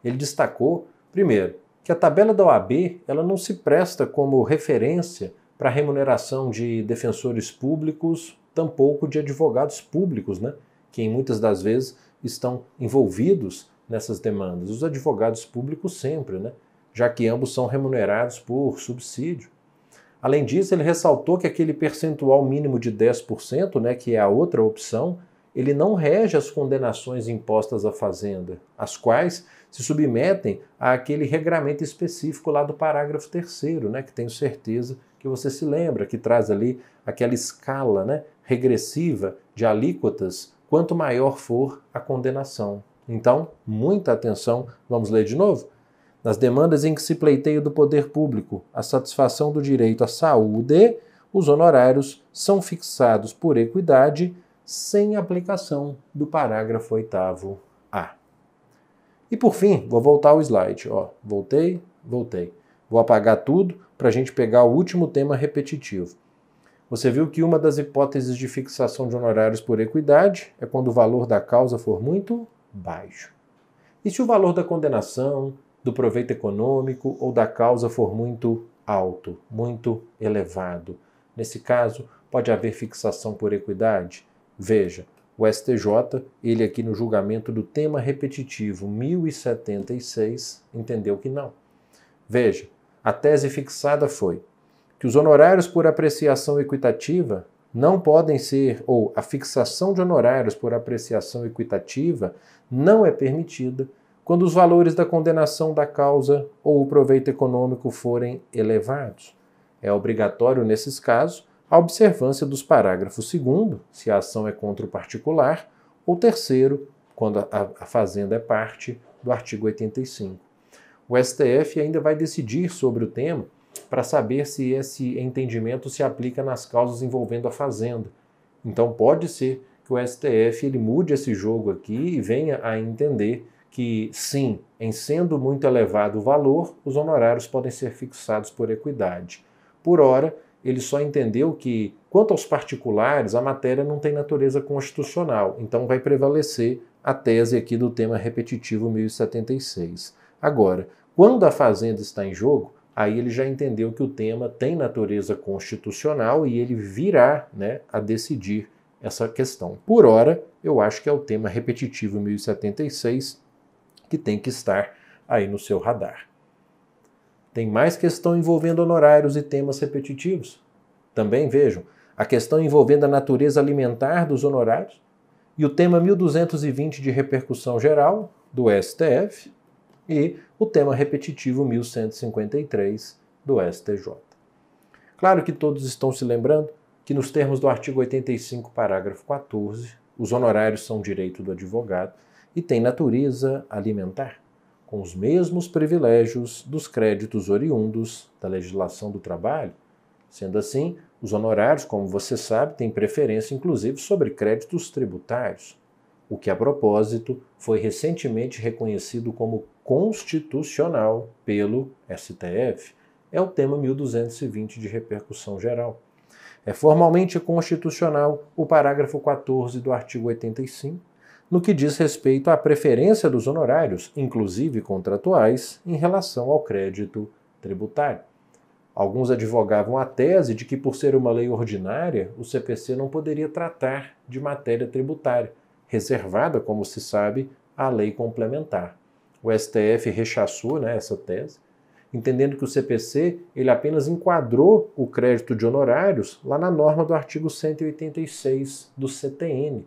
ele destacou, primeiro, que a tabela da OAB ela não se presta como referência para a remuneração de defensores públicos, tampouco de advogados públicos, né, que muitas das vezes estão envolvidos nessas demandas. Os advogados públicos sempre, né, já que ambos são remunerados por subsídio. Além disso, ele ressaltou que aquele percentual mínimo de 10%, né, que é a outra opção, ele não rege as condenações impostas à fazenda, as quais se submetem àquele regramento específico lá do parágrafo 3º, né, que tenho certeza que você se lembra, que traz ali aquela escala, né, regressiva de alíquotas, quanto maior for a condenação. Então, muita atenção, vamos ler de novo? Nas demandas em que se pleiteia do poder público a satisfação do direito à saúde, os honorários são fixados por equidade sem aplicação do parágrafo 8º-A. E por fim, vou voltar ao slide. Voltei. Vou apagar tudo para a gente pegar o último tema repetitivo. Você viu que uma das hipóteses de fixação de honorários por equidade é quando o valor da causa for muito baixo. E se o valor da condenação, do proveito econômico ou da causa for muito alto, muito elevado? Nesse caso, pode haver fixação por equidade? Veja, o STJ, ele aqui no julgamento do tema repetitivo 1076, entendeu que não. Veja, a tese fixada foi que os honorários por apreciação equitativa não podem ser, ou a fixação de honorários por apreciação equitativa não é permitida quando os valores da condenação da causa ou o proveito econômico forem elevados. É obrigatório, nesses casos, a observância dos parágrafos 2º, se a ação é contra o particular, ou 3º, quando a fazenda é parte, do artigo 85. O STF ainda vai decidir sobre o tema para saber se esse entendimento se aplica nas causas envolvendo a fazenda. Então pode ser que o STF ele mude esse jogo aqui e venha a entender que, sim, em sendo muito elevado o valor, os honorários podem ser fixados por equidade. Por ora, ele só entendeu que, quanto aos particulares, a matéria não tem natureza constitucional, então vai prevalecer a tese aqui do tema repetitivo 1076. Agora, quando a fazenda está em jogo, aí ele já entendeu que o tema tem natureza constitucional e ele virá, né, a decidir essa questão. Por ora, eu acho que é o tema repetitivo 1076 que tem que estar aí no seu radar. Tem mais questão envolvendo honorários e temas repetitivos? Também vejam a questão envolvendo a natureza alimentar dos honorários e o tema 1220 de repercussão geral do STF e o tema repetitivo 1153 do STJ. Claro que todos estão se lembrando que nos termos do artigo 85, parágrafo 14, os honorários são direito do advogado e têm natureza alimentar, com os mesmos privilégios dos créditos oriundos da legislação do trabalho. Sendo assim, os honorários, como você sabe, têm preferência inclusive sobre créditos tributários, o que, a propósito, foi recentemente reconhecido como constitucional pelo STF. É o tema 1220 de repercussão geral. É formalmente constitucional o parágrafo 14 do artigo 85, no que diz respeito à preferência dos honorários, inclusive contratuais, em relação ao crédito tributário. Alguns advogavam a tese de que, por ser uma lei ordinária, o CPC não poderia tratar de matéria tributária, reservada, como se sabe, à lei complementar. O STF rechaçou, essa tese, entendendo que o CPC ele apenas enquadrou o crédito de honorários lá na norma do artigo 186 do CTN,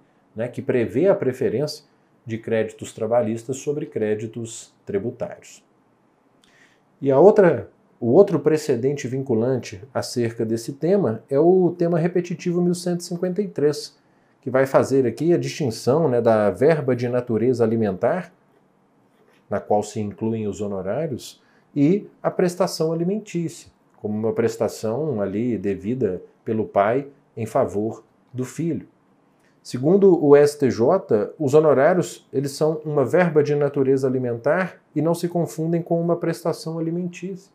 que prevê a preferência de créditos trabalhistas sobre créditos tributários. E o outro precedente vinculante acerca desse tema é o tema repetitivo 1153, que vai fazer aqui a distinção da verba de natureza alimentar, na qual se incluem os honorários, e a prestação alimentícia, como uma prestação ali devida pelo pai em favor do filho. Segundo o STJ, os honorários eles são uma verba de natureza alimentar e não se confundem com uma prestação alimentícia,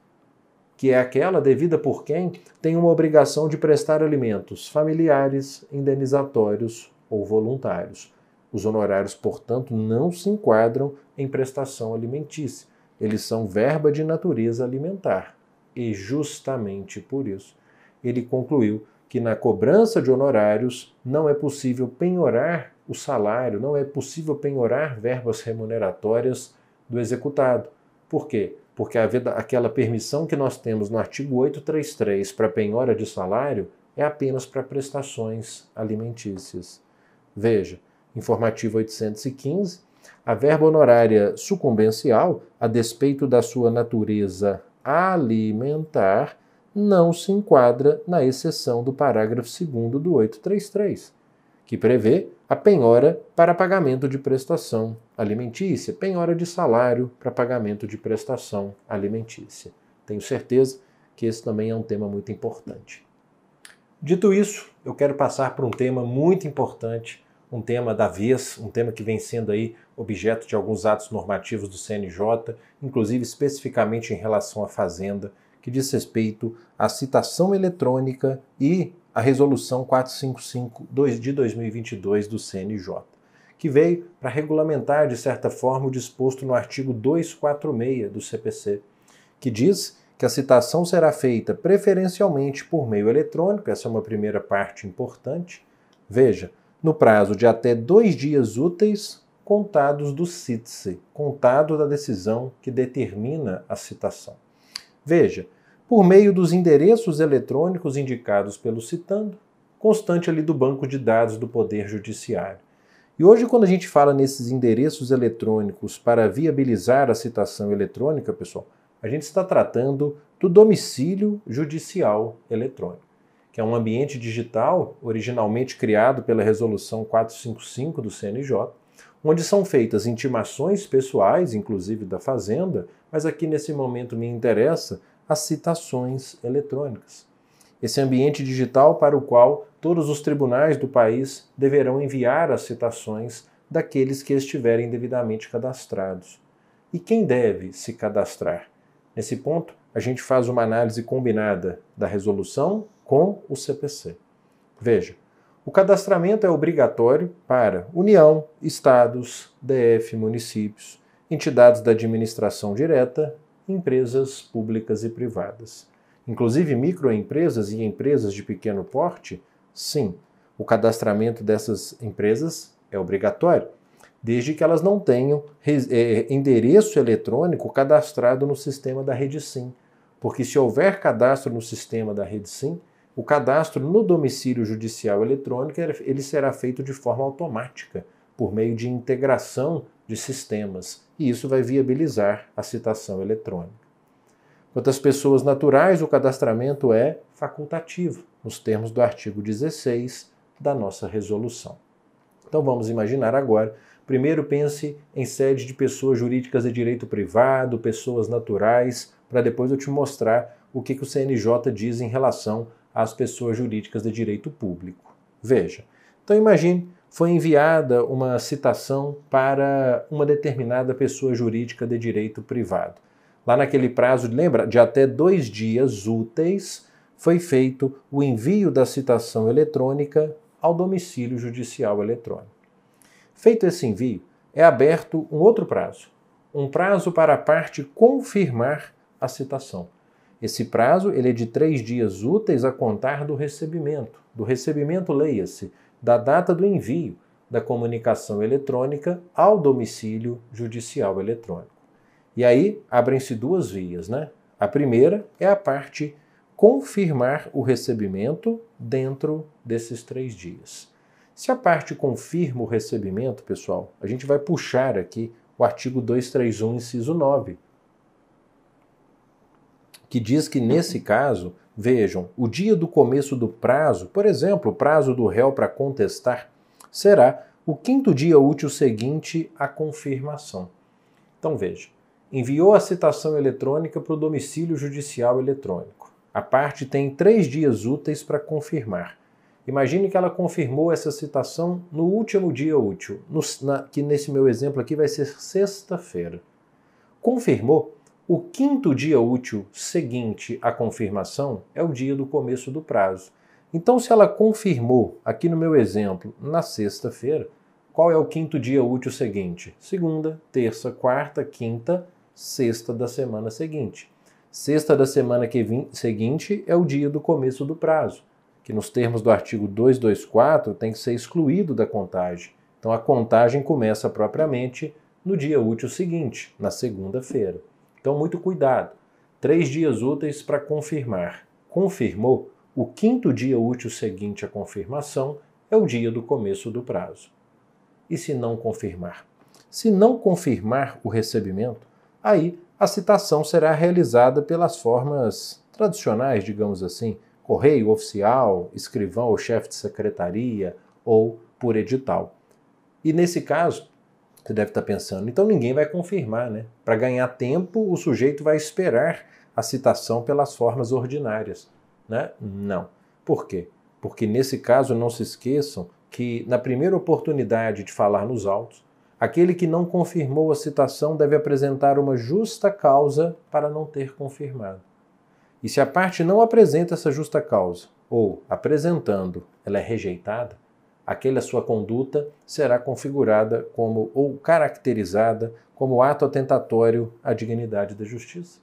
que é aquela devida por quem tem uma obrigação de prestar alimentos familiares, indenizatórios ou voluntários. Os honorários, portanto, não se enquadram em prestação alimentícia. Eles são verba de natureza alimentar. E justamente por isso, ele concluiu que na cobrança de honorários não é possível penhorar o salário, não é possível penhorar verbas remuneratórias do executado. Por quê? Porque aquela permissão que nós temos no artigo 833 para penhora de salário é apenas para prestações alimentícias. Veja, Informativo 815, a verba honorária sucumbencial, a despeito da sua natureza alimentar, não se enquadra na exceção do parágrafo 2º do 833, que prevê a penhora para pagamento de prestação alimentícia, penhora de salário para pagamento de prestação alimentícia. Tenho certeza que esse também é um tema muito importante. Dito isso, eu quero passar para um tema muito importante, um tema da vez, um tema que vem sendo aí objeto de alguns atos normativos do CNJ, inclusive especificamente em relação à Fazenda, que diz respeito à citação eletrônica e à Resolução 455 de 2022 do CNJ, que veio para regulamentar, de certa forma, o disposto no artigo 246 do CPC, que diz que a citação será feita preferencialmente por meio eletrônico, essa é uma primeira parte importante, veja, no prazo de até 2 dias úteis contados do cítese, contado da decisão que determina a citação. Veja, por meio dos endereços eletrônicos indicados pelo citando, constante ali do banco de dados do Poder Judiciário. E hoje, quando a gente fala nesses endereços eletrônicos para viabilizar a citação eletrônica, pessoal, a gente está tratando do domicílio judicial eletrônico, que é um ambiente digital originalmente criado pela Resolução 455 do CNJ, onde são feitas intimações pessoais, inclusive da Fazenda, mas aqui nesse momento me interessa as citações eletrônicas. Esse ambiente digital para o qual todos os tribunais do país deverão enviar as citações daqueles que estiverem devidamente cadastrados. E quem deve se cadastrar? Nesse ponto, a gente faz uma análise combinada da resolução com o CPC. Veja, o cadastramento é obrigatório para União, Estados, DF, municípios, entidades da administração direta, empresas públicas e privadas. Inclusive microempresas e empresas de pequeno porte, sim, o cadastramento dessas empresas é obrigatório, desde que elas não tenham endereço eletrônico cadastrado no sistema da Rede Sim, porque se houver cadastro no sistema da Rede Sim, o cadastro no domicílio judicial eletrônico ele será feito de forma automática, por meio de integração de sistemas, e isso vai viabilizar a citação eletrônica. Quanto às pessoas naturais, o cadastramento é facultativo, nos termos do artigo 16 da nossa resolução. Então vamos imaginar agora, primeiro pense em sede de pessoas jurídicas de direito privado, pessoas naturais, para depois eu te mostrar o que o CNJ diz em relação às pessoas jurídicas de direito público. Veja, então imagine, foi enviada uma citação para uma determinada pessoa jurídica de direito privado. Lá naquele prazo, lembra, de até 2 dias úteis, foi feito o envio da citação eletrônica ao domicílio judicial eletrônico. Feito esse envio, é aberto um outro prazo, um prazo para a parte confirmar a citação. Esse prazo ele é de 3 dias úteis a contar do recebimento. Do recebimento, leia-se, da data do envio da comunicação eletrônica ao domicílio judicial eletrônico. E aí abrem-se 2 vias, né? A primeira é a parte confirmar o recebimento dentro desses 3 dias. Se a parte confirma o recebimento, pessoal, a gente vai puxar aqui o artigo 231, inciso 9, que diz que nesse caso, vejam, o dia do começo do prazo, por exemplo, o prazo do réu para contestar, será o 5º dia útil seguinte à confirmação. Então veja, enviou a citação eletrônica para o domicílio judicial eletrônico. A parte tem 3 dias úteis para confirmar. Imagine que ela confirmou essa citação no último dia útil, que nesse meu exemplo aqui vai ser sexta-feira. Confirmou, o 5º dia útil seguinte à confirmação é o dia do começo do prazo. Então, se ela confirmou, aqui no meu exemplo, na sexta-feira, qual é o 5º dia útil seguinte? Segunda, terça, quarta, quinta, sexta da semana seguinte. Sexta da semana seguinte é o dia do começo do prazo, que nos termos do artigo 224 tem que ser excluído da contagem. Então a contagem começa propriamente no dia útil seguinte, na segunda-feira. Então muito cuidado. 3 dias úteis para confirmar. Confirmou, o 5º dia útil seguinte à confirmação é o dia do começo do prazo. E se não confirmar? Se não confirmar o recebimento, aí a citação será realizada pelas formas tradicionais, digamos assim, correio oficial, escrivão ou chefe de secretaria ou por edital. E nesse caso, você deve estar pensando, então ninguém vai confirmar, né? Para ganhar tempo, o sujeito vai esperar a citação pelas formas ordinárias, né? Não. Por quê? Porque nesse caso, não se esqueçam que na primeira oportunidade de falar nos autos, aquele que não confirmou a citação deve apresentar uma justa causa para não ter confirmado. E se a parte não apresenta essa justa causa, ou apresentando, ela é rejeitada, aquela sua conduta será configurada como ou caracterizada como ato atentatório à dignidade da justiça,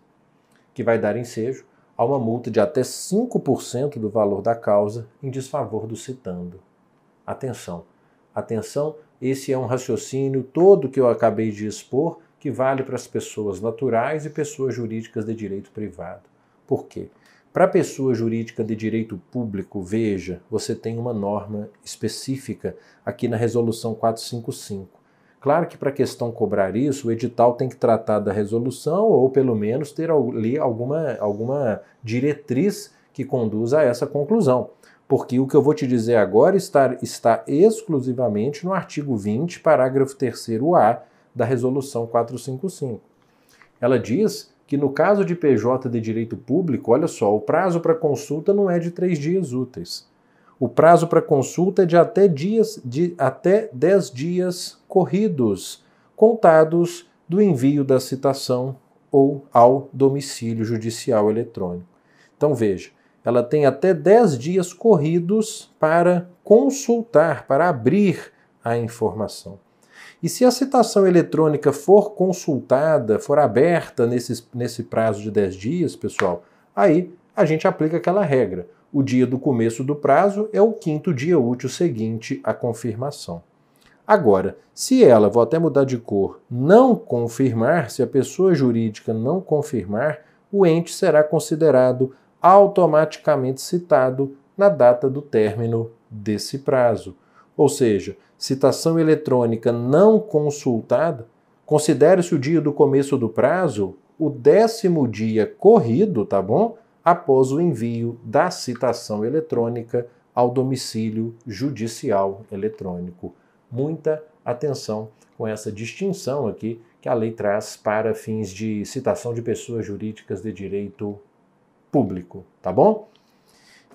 que vai dar ensejo a uma multa de até 5% do valor da causa em desfavor do citando. Atenção, atenção, esse é um raciocínio todo que eu acabei de expor que vale para as pessoas naturais e pessoas jurídicas de direito privado. Por quê? Para a pessoa jurídica de direito público, veja, você tem uma norma específica aqui na Resolução 455. Claro que para a questão cobrar isso, o edital tem que tratar da resolução ou pelo menos ter ali alguma diretriz que conduza a essa conclusão. Porque o que eu vou te dizer agora está exclusivamente no artigo 20, parágrafo 3º-A da Resolução 455. Ela diz que no caso de PJ de direito público, olha só, o prazo para consulta não é de 3 dias úteis. O prazo para consulta é de até 10 dias corridos, contados do envio da citação ou ao domicílio judicial eletrônico. Então veja, ela tem até 10 dias corridos para consultar, para abrir a informação. E se a citação eletrônica for consultada, for aberta nesse prazo de 10 dias, pessoal, aí a gente aplica aquela regra. O dia do começo do prazo é o 5º dia útil seguinte à confirmação. Agora, se ela, vou até mudar de cor, não confirmar, se a pessoa jurídica não confirmar, o ente será considerado automaticamente citado na data do término desse prazo. Ou seja, citação eletrônica não consultada, considere-se o dia do começo do prazo o 10º dia corrido, tá bom? Após o envio da citação eletrônica ao domicílio judicial eletrônico. Muita atenção com essa distinção aqui que a lei traz para fins de citação de pessoas jurídicas de direito público, tá bom?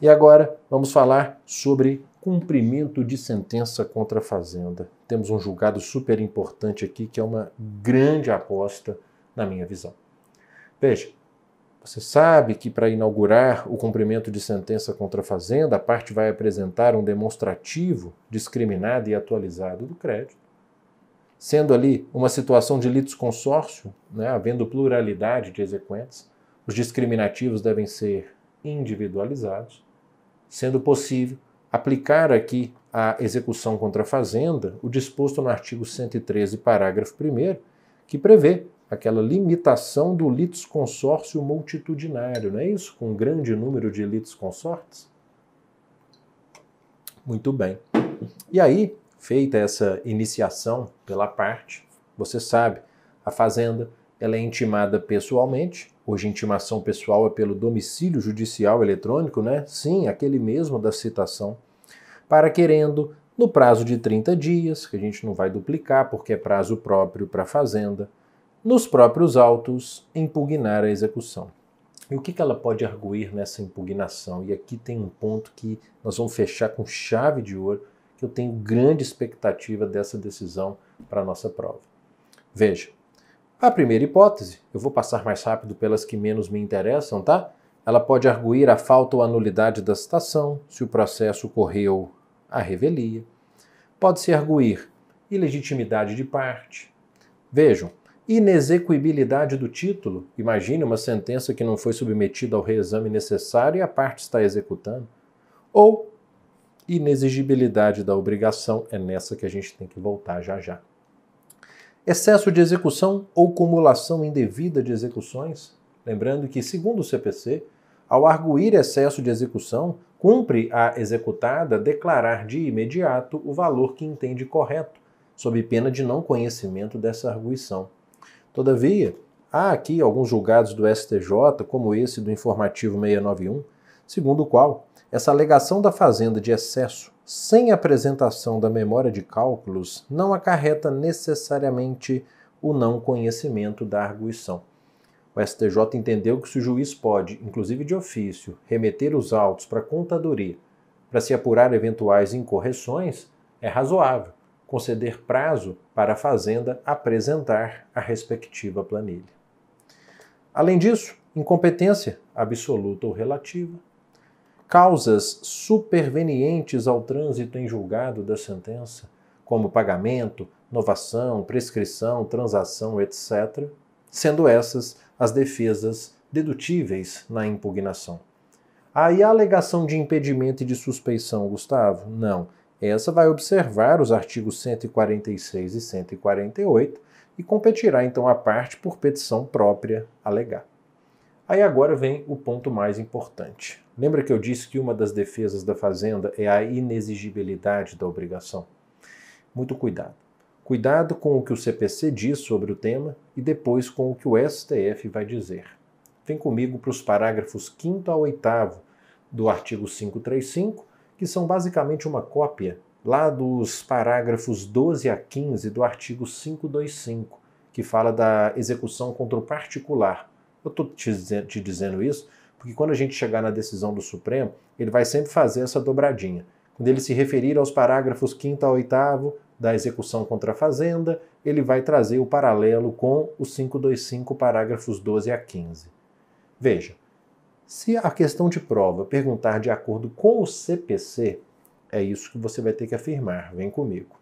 E agora vamos falar sobre cumprimento de sentença contra a Fazenda. Temos um julgado super importante aqui que é uma grande aposta na minha visão. Veja, você sabe que para inaugurar o cumprimento de sentença contra a Fazenda, a parte vai apresentar um demonstrativo discriminado e atualizado do crédito, sendo ali uma situação de litisconsórcio, né, havendo pluralidade de exequentes, os discriminativos devem ser individualizados, sendo possível aplicar aqui à execução contra a Fazenda o disposto no artigo 113, parágrafo 1º, que prevê aquela limitação do litisconsórcio multitudinário, não é isso? Com um grande número de litisconsortes? Muito bem. E aí, feita essa iniciação pela parte, você sabe, a Fazenda ela é intimada pessoalmente. Hoje, intimação pessoal é pelo domicílio judicial eletrônico, né? Sim, aquele mesmo da citação. Para querendo, no prazo de 30 dias, que a gente não vai duplicar porque é prazo próprio para a Fazenda, nos próprios autos, impugnar a execução. E o que ela pode arguir nessa impugnação? E aqui tem um ponto que nós vamos fechar com chave de ouro, que eu tenho grande expectativa dessa decisão para a nossa prova. Veja, a primeira hipótese, eu vou passar mais rápido pelas que menos me interessam, tá? Ela pode arguir a falta ou a nulidade da citação, se o processo ocorreu à revelia. Pode-se arguir ilegitimidade de parte. Vejam, inexequibilidade do título. Imagine uma sentença que não foi submetida ao reexame necessário e a parte está executando. Ou inexigibilidade da obrigação, é nessa que a gente tem que voltar já já. Excesso de execução ou cumulação indevida de execuções. Lembrando que, segundo o CPC, ao arguir excesso de execução, cumpre a executada declarar de imediato o valor que entende correto, sob pena de não conhecimento dessa arguição. Todavia, há aqui alguns julgados do STJ, como esse do informativo 691, segundo o qual essa alegação da fazenda de excesso sem apresentação da memória de cálculos não acarreta necessariamente o não conhecimento da arguição. O STJ entendeu que se o juiz pode, inclusive de ofício, remeter os autos para a contadoria para se apurar eventuais incorreções, é razoável conceder prazo para a fazenda apresentar a respectiva planilha. Além disso, incompetência absoluta ou relativa, causas supervenientes ao trânsito em julgado da sentença, como pagamento, novação, prescrição, transação, etc., sendo essas as defesas dedutíveis na impugnação. Aí a alegação de impedimento e de suspeição, Gustavo? Não. Essa vai observar os artigos 146 e 148 e competirá então à parte por petição própria alegar. Aí agora vem o ponto mais importante. Lembra que eu disse que uma das defesas da fazenda é a inexigibilidade da obrigação? Muito cuidado. Cuidado com o que o CPC diz sobre o tema e depois com o que o STF vai dizer. Vem comigo para os parágrafos 5º a 8º do artigo 535, que são basicamente uma cópia lá dos parágrafos 12 a 15 do artigo 525, que fala da execução contra o particular. Eu estou te dizendo isso porque quando a gente chegar na decisão do Supremo, ele vai sempre fazer essa dobradinha. Quando ele se referir aos parágrafos 5º a 8º da execução contra a fazenda, ele vai trazer o paralelo com o 525, parágrafos 12 a 15. Veja, se a questão de prova perguntar de acordo com o CPC, é isso que você vai ter que afirmar. Vem comigo.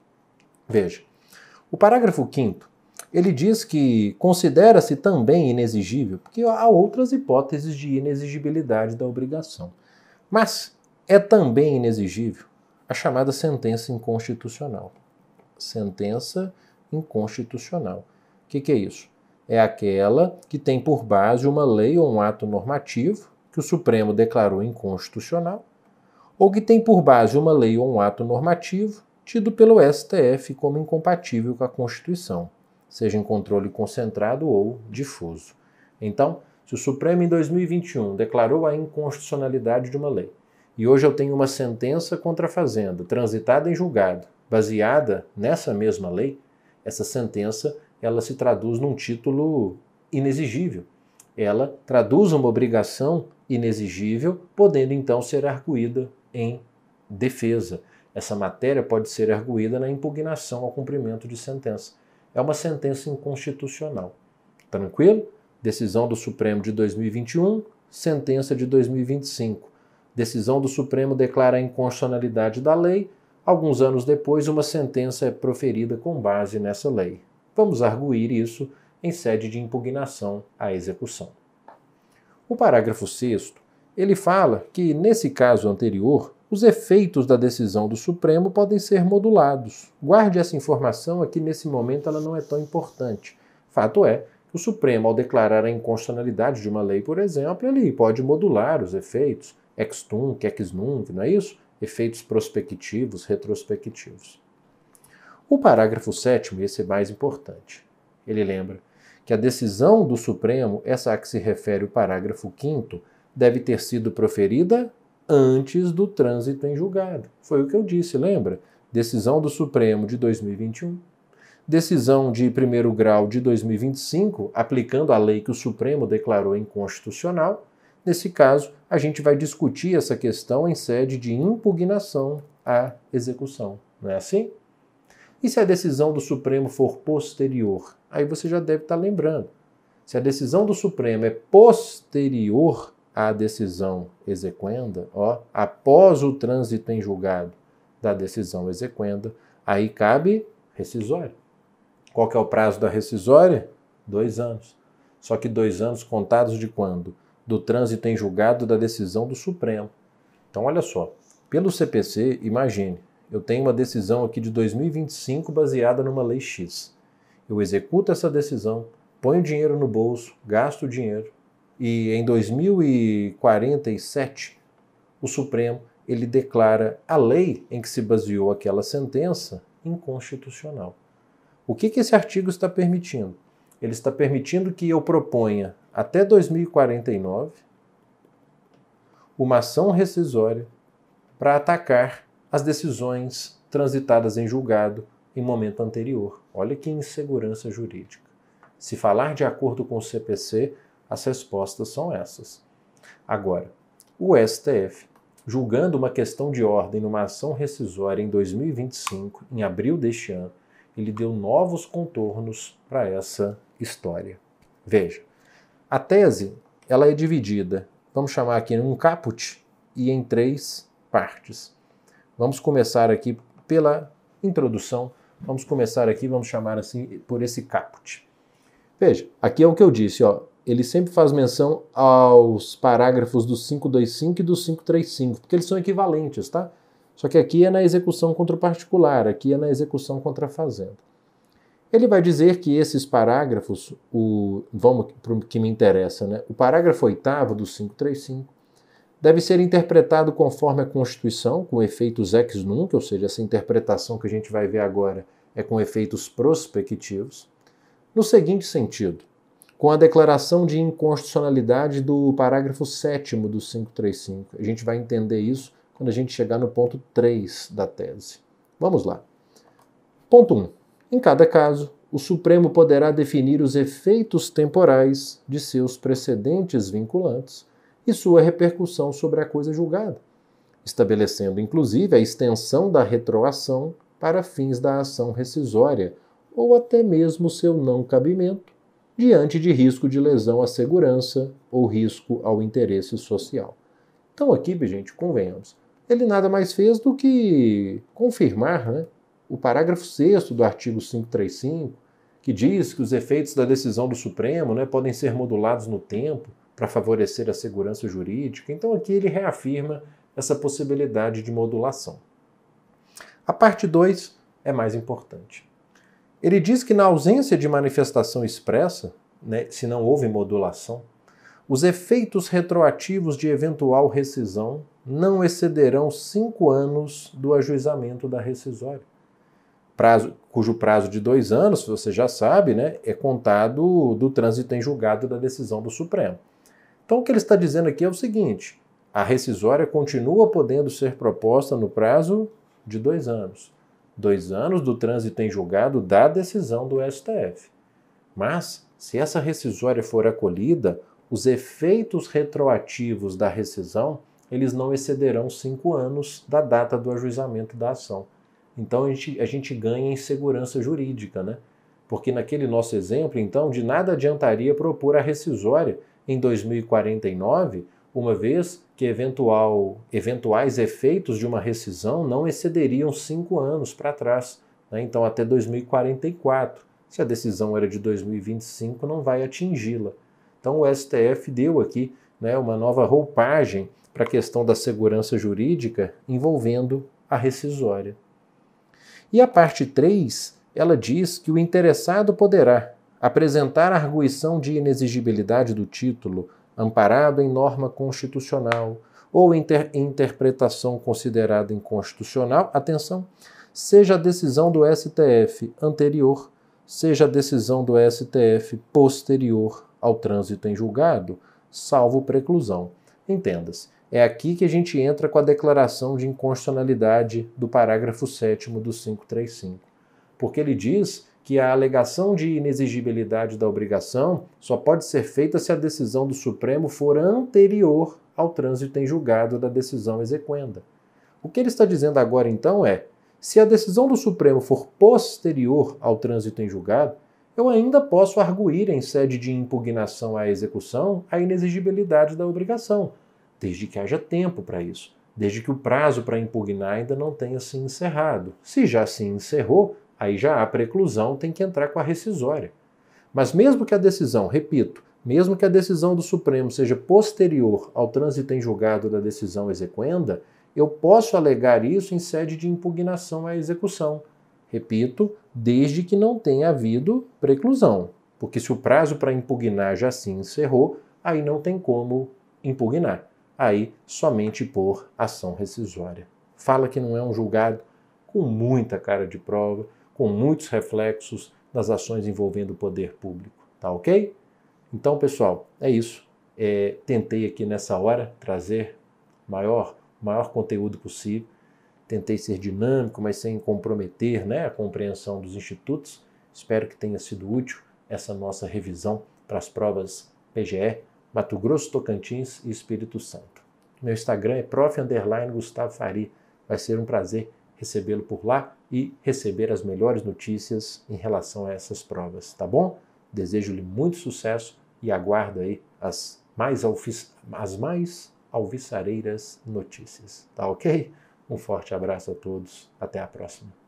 Veja, o parágrafo 5º, ele diz que considera-se também inexigível, porque há outras hipóteses de inexigibilidade da obrigação. Mas é também inexigível a chamada sentença inconstitucional. Sentença inconstitucional. O que é isso? É aquela que tem por base uma lei ou um ato normativo que o Supremo declarou inconstitucional, ou que tem por base uma lei ou um ato normativo tido pelo STF como incompatível com a Constituição, seja em controle concentrado ou difuso. Então, se o Supremo em 2021 declarou a inconstitucionalidade de uma lei, e hoje eu tenho uma sentença contra a Fazenda, transitada em julgado, baseada nessa mesma lei, essa sentença ela se traduz num título inexigível. Ela traduz uma obrigação inexigível, podendo então ser arguída em defesa. Essa matéria pode ser arguída na impugnação ao cumprimento de sentença. É uma sentença inconstitucional. Tranquilo? Decisão do Supremo de 2021, sentença de 2025. Decisão do Supremo declara a inconstitucionalidade da lei. Alguns anos depois, uma sentença é proferida com base nessa lei. Vamos arguir isso em sede de impugnação à execução. O parágrafo 6º, ele fala que, nesse caso anterior, os efeitos da decisão do Supremo podem ser modulados. Guarde essa informação aqui, nesse momento ela não é tão importante. Fato é que o Supremo, ao declarar a inconstitucionalidade de uma lei, por exemplo, ele pode modular os efeitos, ex tunc, ex nunc, não é isso? Efeitos prospectivos, retrospectivos. O parágrafo 7º, esse é mais importante. Ele lembra que a decisão do Supremo, essa a que se refere o parágrafo 5º, deve ter sido proferida antes do trânsito em julgado. Foi o que eu disse, lembra? Decisão do Supremo de 2021, decisão de primeiro grau de 2025, aplicando a lei que o Supremo declarou inconstitucional. Nesse caso, a gente vai discutir essa questão em sede de impugnação à execução. Não é assim? E se a decisão do Supremo for posterior? Aí você já deve estar lembrando. Se a decisão do Supremo é posterior à decisão exequenda, após o trânsito em julgado da decisão exequenda, aí cabe rescisória. Qual que é o prazo da rescisória? 2 anos. Só que 2 anos contados de quando? Do trânsito em julgado da decisão do Supremo. Então, olha só, pelo CPC, imagine, eu tenho uma decisão aqui de 2025 baseada numa lei X. Eu executo essa decisão, ponho o dinheiro no bolso, gasto o dinheiro, e em 2047, o Supremo ele declara a lei em que se baseou aquela sentença inconstitucional. O que esse artigo está permitindo? Ele está permitindo que eu proponha até 2049 uma ação rescisória para atacar as decisões transitadas em julgado em momento anterior. Olha que insegurança jurídica. Se falar de acordo com o CPC, as respostas são essas. Agora, o STF, julgando uma questão de ordem numa ação rescisória em 2025, em abril deste ano, ele deu novos contornos para essa história. Veja, a tese ela é dividida, vamos chamar aqui em um caput e em 3 partes. Vamos começar aqui pela introdução, vamos chamar assim por esse caput. Veja, aqui é o que eu disse, ó, ele sempre faz menção aos parágrafos do 525 e do 535, porque eles são equivalentes, tá? Só que aqui é na execução contra o particular, aqui é na execução contra a fazenda. Ele vai dizer que esses parágrafos, vamos para o que me interessa, né? O parágrafo 8º do 535 deve ser interpretado conforme a Constituição, com efeitos ex nunc, ou seja, essa interpretação que a gente vai ver agora é com efeitos prospectivos, no seguinte sentido: com a declaração de inconstitucionalidade do parágrafo 7º do 535. A gente vai entender isso quando a gente chegar no ponto 3 da tese. Vamos lá. Ponto 1. Em cada caso, o Supremo poderá definir os efeitos temporais de seus precedentes vinculantes e sua repercussão sobre a coisa julgada, estabelecendo inclusive a extensão da retroação para fins da ação rescisória ou até mesmo seu não cabimento, diante de risco de lesão à segurança ou risco ao interesse social. Então aqui, gente, convenhamos, ele nada mais fez do que confirmar, né, o parágrafo 6º do artigo 535, que diz que os efeitos da decisão do Supremo, né, podem ser modulados no tempo para favorecer a segurança jurídica. Então aqui ele reafirma essa possibilidade de modulação. A parte 2 é mais importante. Ele diz que na ausência de manifestação expressa, né, se não houve modulação, os efeitos retroativos de eventual rescisão não excederão 5 anos do ajuizamento da rescisória, cujo prazo de 2 anos, você já sabe, né, é contado do trânsito em julgado da decisão do Supremo. Então o que ele está dizendo aqui é o seguinte: a rescisória continua podendo ser proposta no prazo de 2 anos. 2 anos do trânsito em julgado da decisão do STF. Mas, se essa rescisória for acolhida, os efeitos retroativos da rescisão, eles não excederão 5 anos da data do ajuizamento da ação. Então a gente ganha em segurança jurídica, né? Porque naquele nosso exemplo, então, de nada adiantaria propor a rescisória em 2049, uma vez que eventuais efeitos de uma rescisão não excederiam 5 anos para trás, né? Então até 2044. Se a decisão era de 2025, não vai atingi-la. Então o STF deu aqui, né, uma nova roupagem para a questão da segurança jurídica envolvendo a rescisória. E a parte 3, ela diz que o interessado poderá apresentar arguição de inexigibilidade do título amparado em norma constitucional ou interpretação considerada inconstitucional, atenção, seja a decisão do STF anterior, seja a decisão do STF posterior ao trânsito em julgado, salvo preclusão. Entenda-se, é aqui que a gente entra com a declaração de inconstitucionalidade do parágrafo 7º do 535, porque ele diz que a alegação de inexigibilidade da obrigação só pode ser feita se a decisão do Supremo for anterior ao trânsito em julgado da decisão exequenda. O que ele está dizendo agora, então, é: se a decisão do Supremo for posterior ao trânsito em julgado, eu ainda posso arguir em sede de impugnação à execução a inexigibilidade da obrigação, desde que haja tempo para isso, desde que o prazo para impugnar ainda não tenha se encerrado. Se já se encerrou, aí já há preclusão, tem que entrar com a rescisória. Mas mesmo que a decisão, repito, mesmo que a decisão do Supremo seja posterior ao trânsito em julgado da decisão exequenda, eu posso alegar isso em sede de impugnação à execução. Repito, desde que não tenha havido preclusão, porque se o prazo para impugnar já se encerrou, aí não tem como impugnar. Aí somente por ação rescisória. Fala que não é um julgado com muita cara de prova, com muitos reflexos nas ações envolvendo o poder público, tá ok? Então, pessoal, é isso. Tentei aqui nessa hora trazer maior conteúdo possível. Tentei ser dinâmico, mas sem comprometer, né, a compreensão dos institutos. Espero que tenha sido útil essa nossa revisão para as provas PGE, Mato Grosso, Tocantins e Espírito Santo. Meu Instagram é prof_Gustavo Fari. Vai ser um prazer recebê-lo por lá e receber as melhores notícias em relação a essas provas, tá bom? Desejo-lhe muito sucesso e aguardo aí as mais alvissareiras notícias, tá ok? Um forte abraço a todos, até a próxima.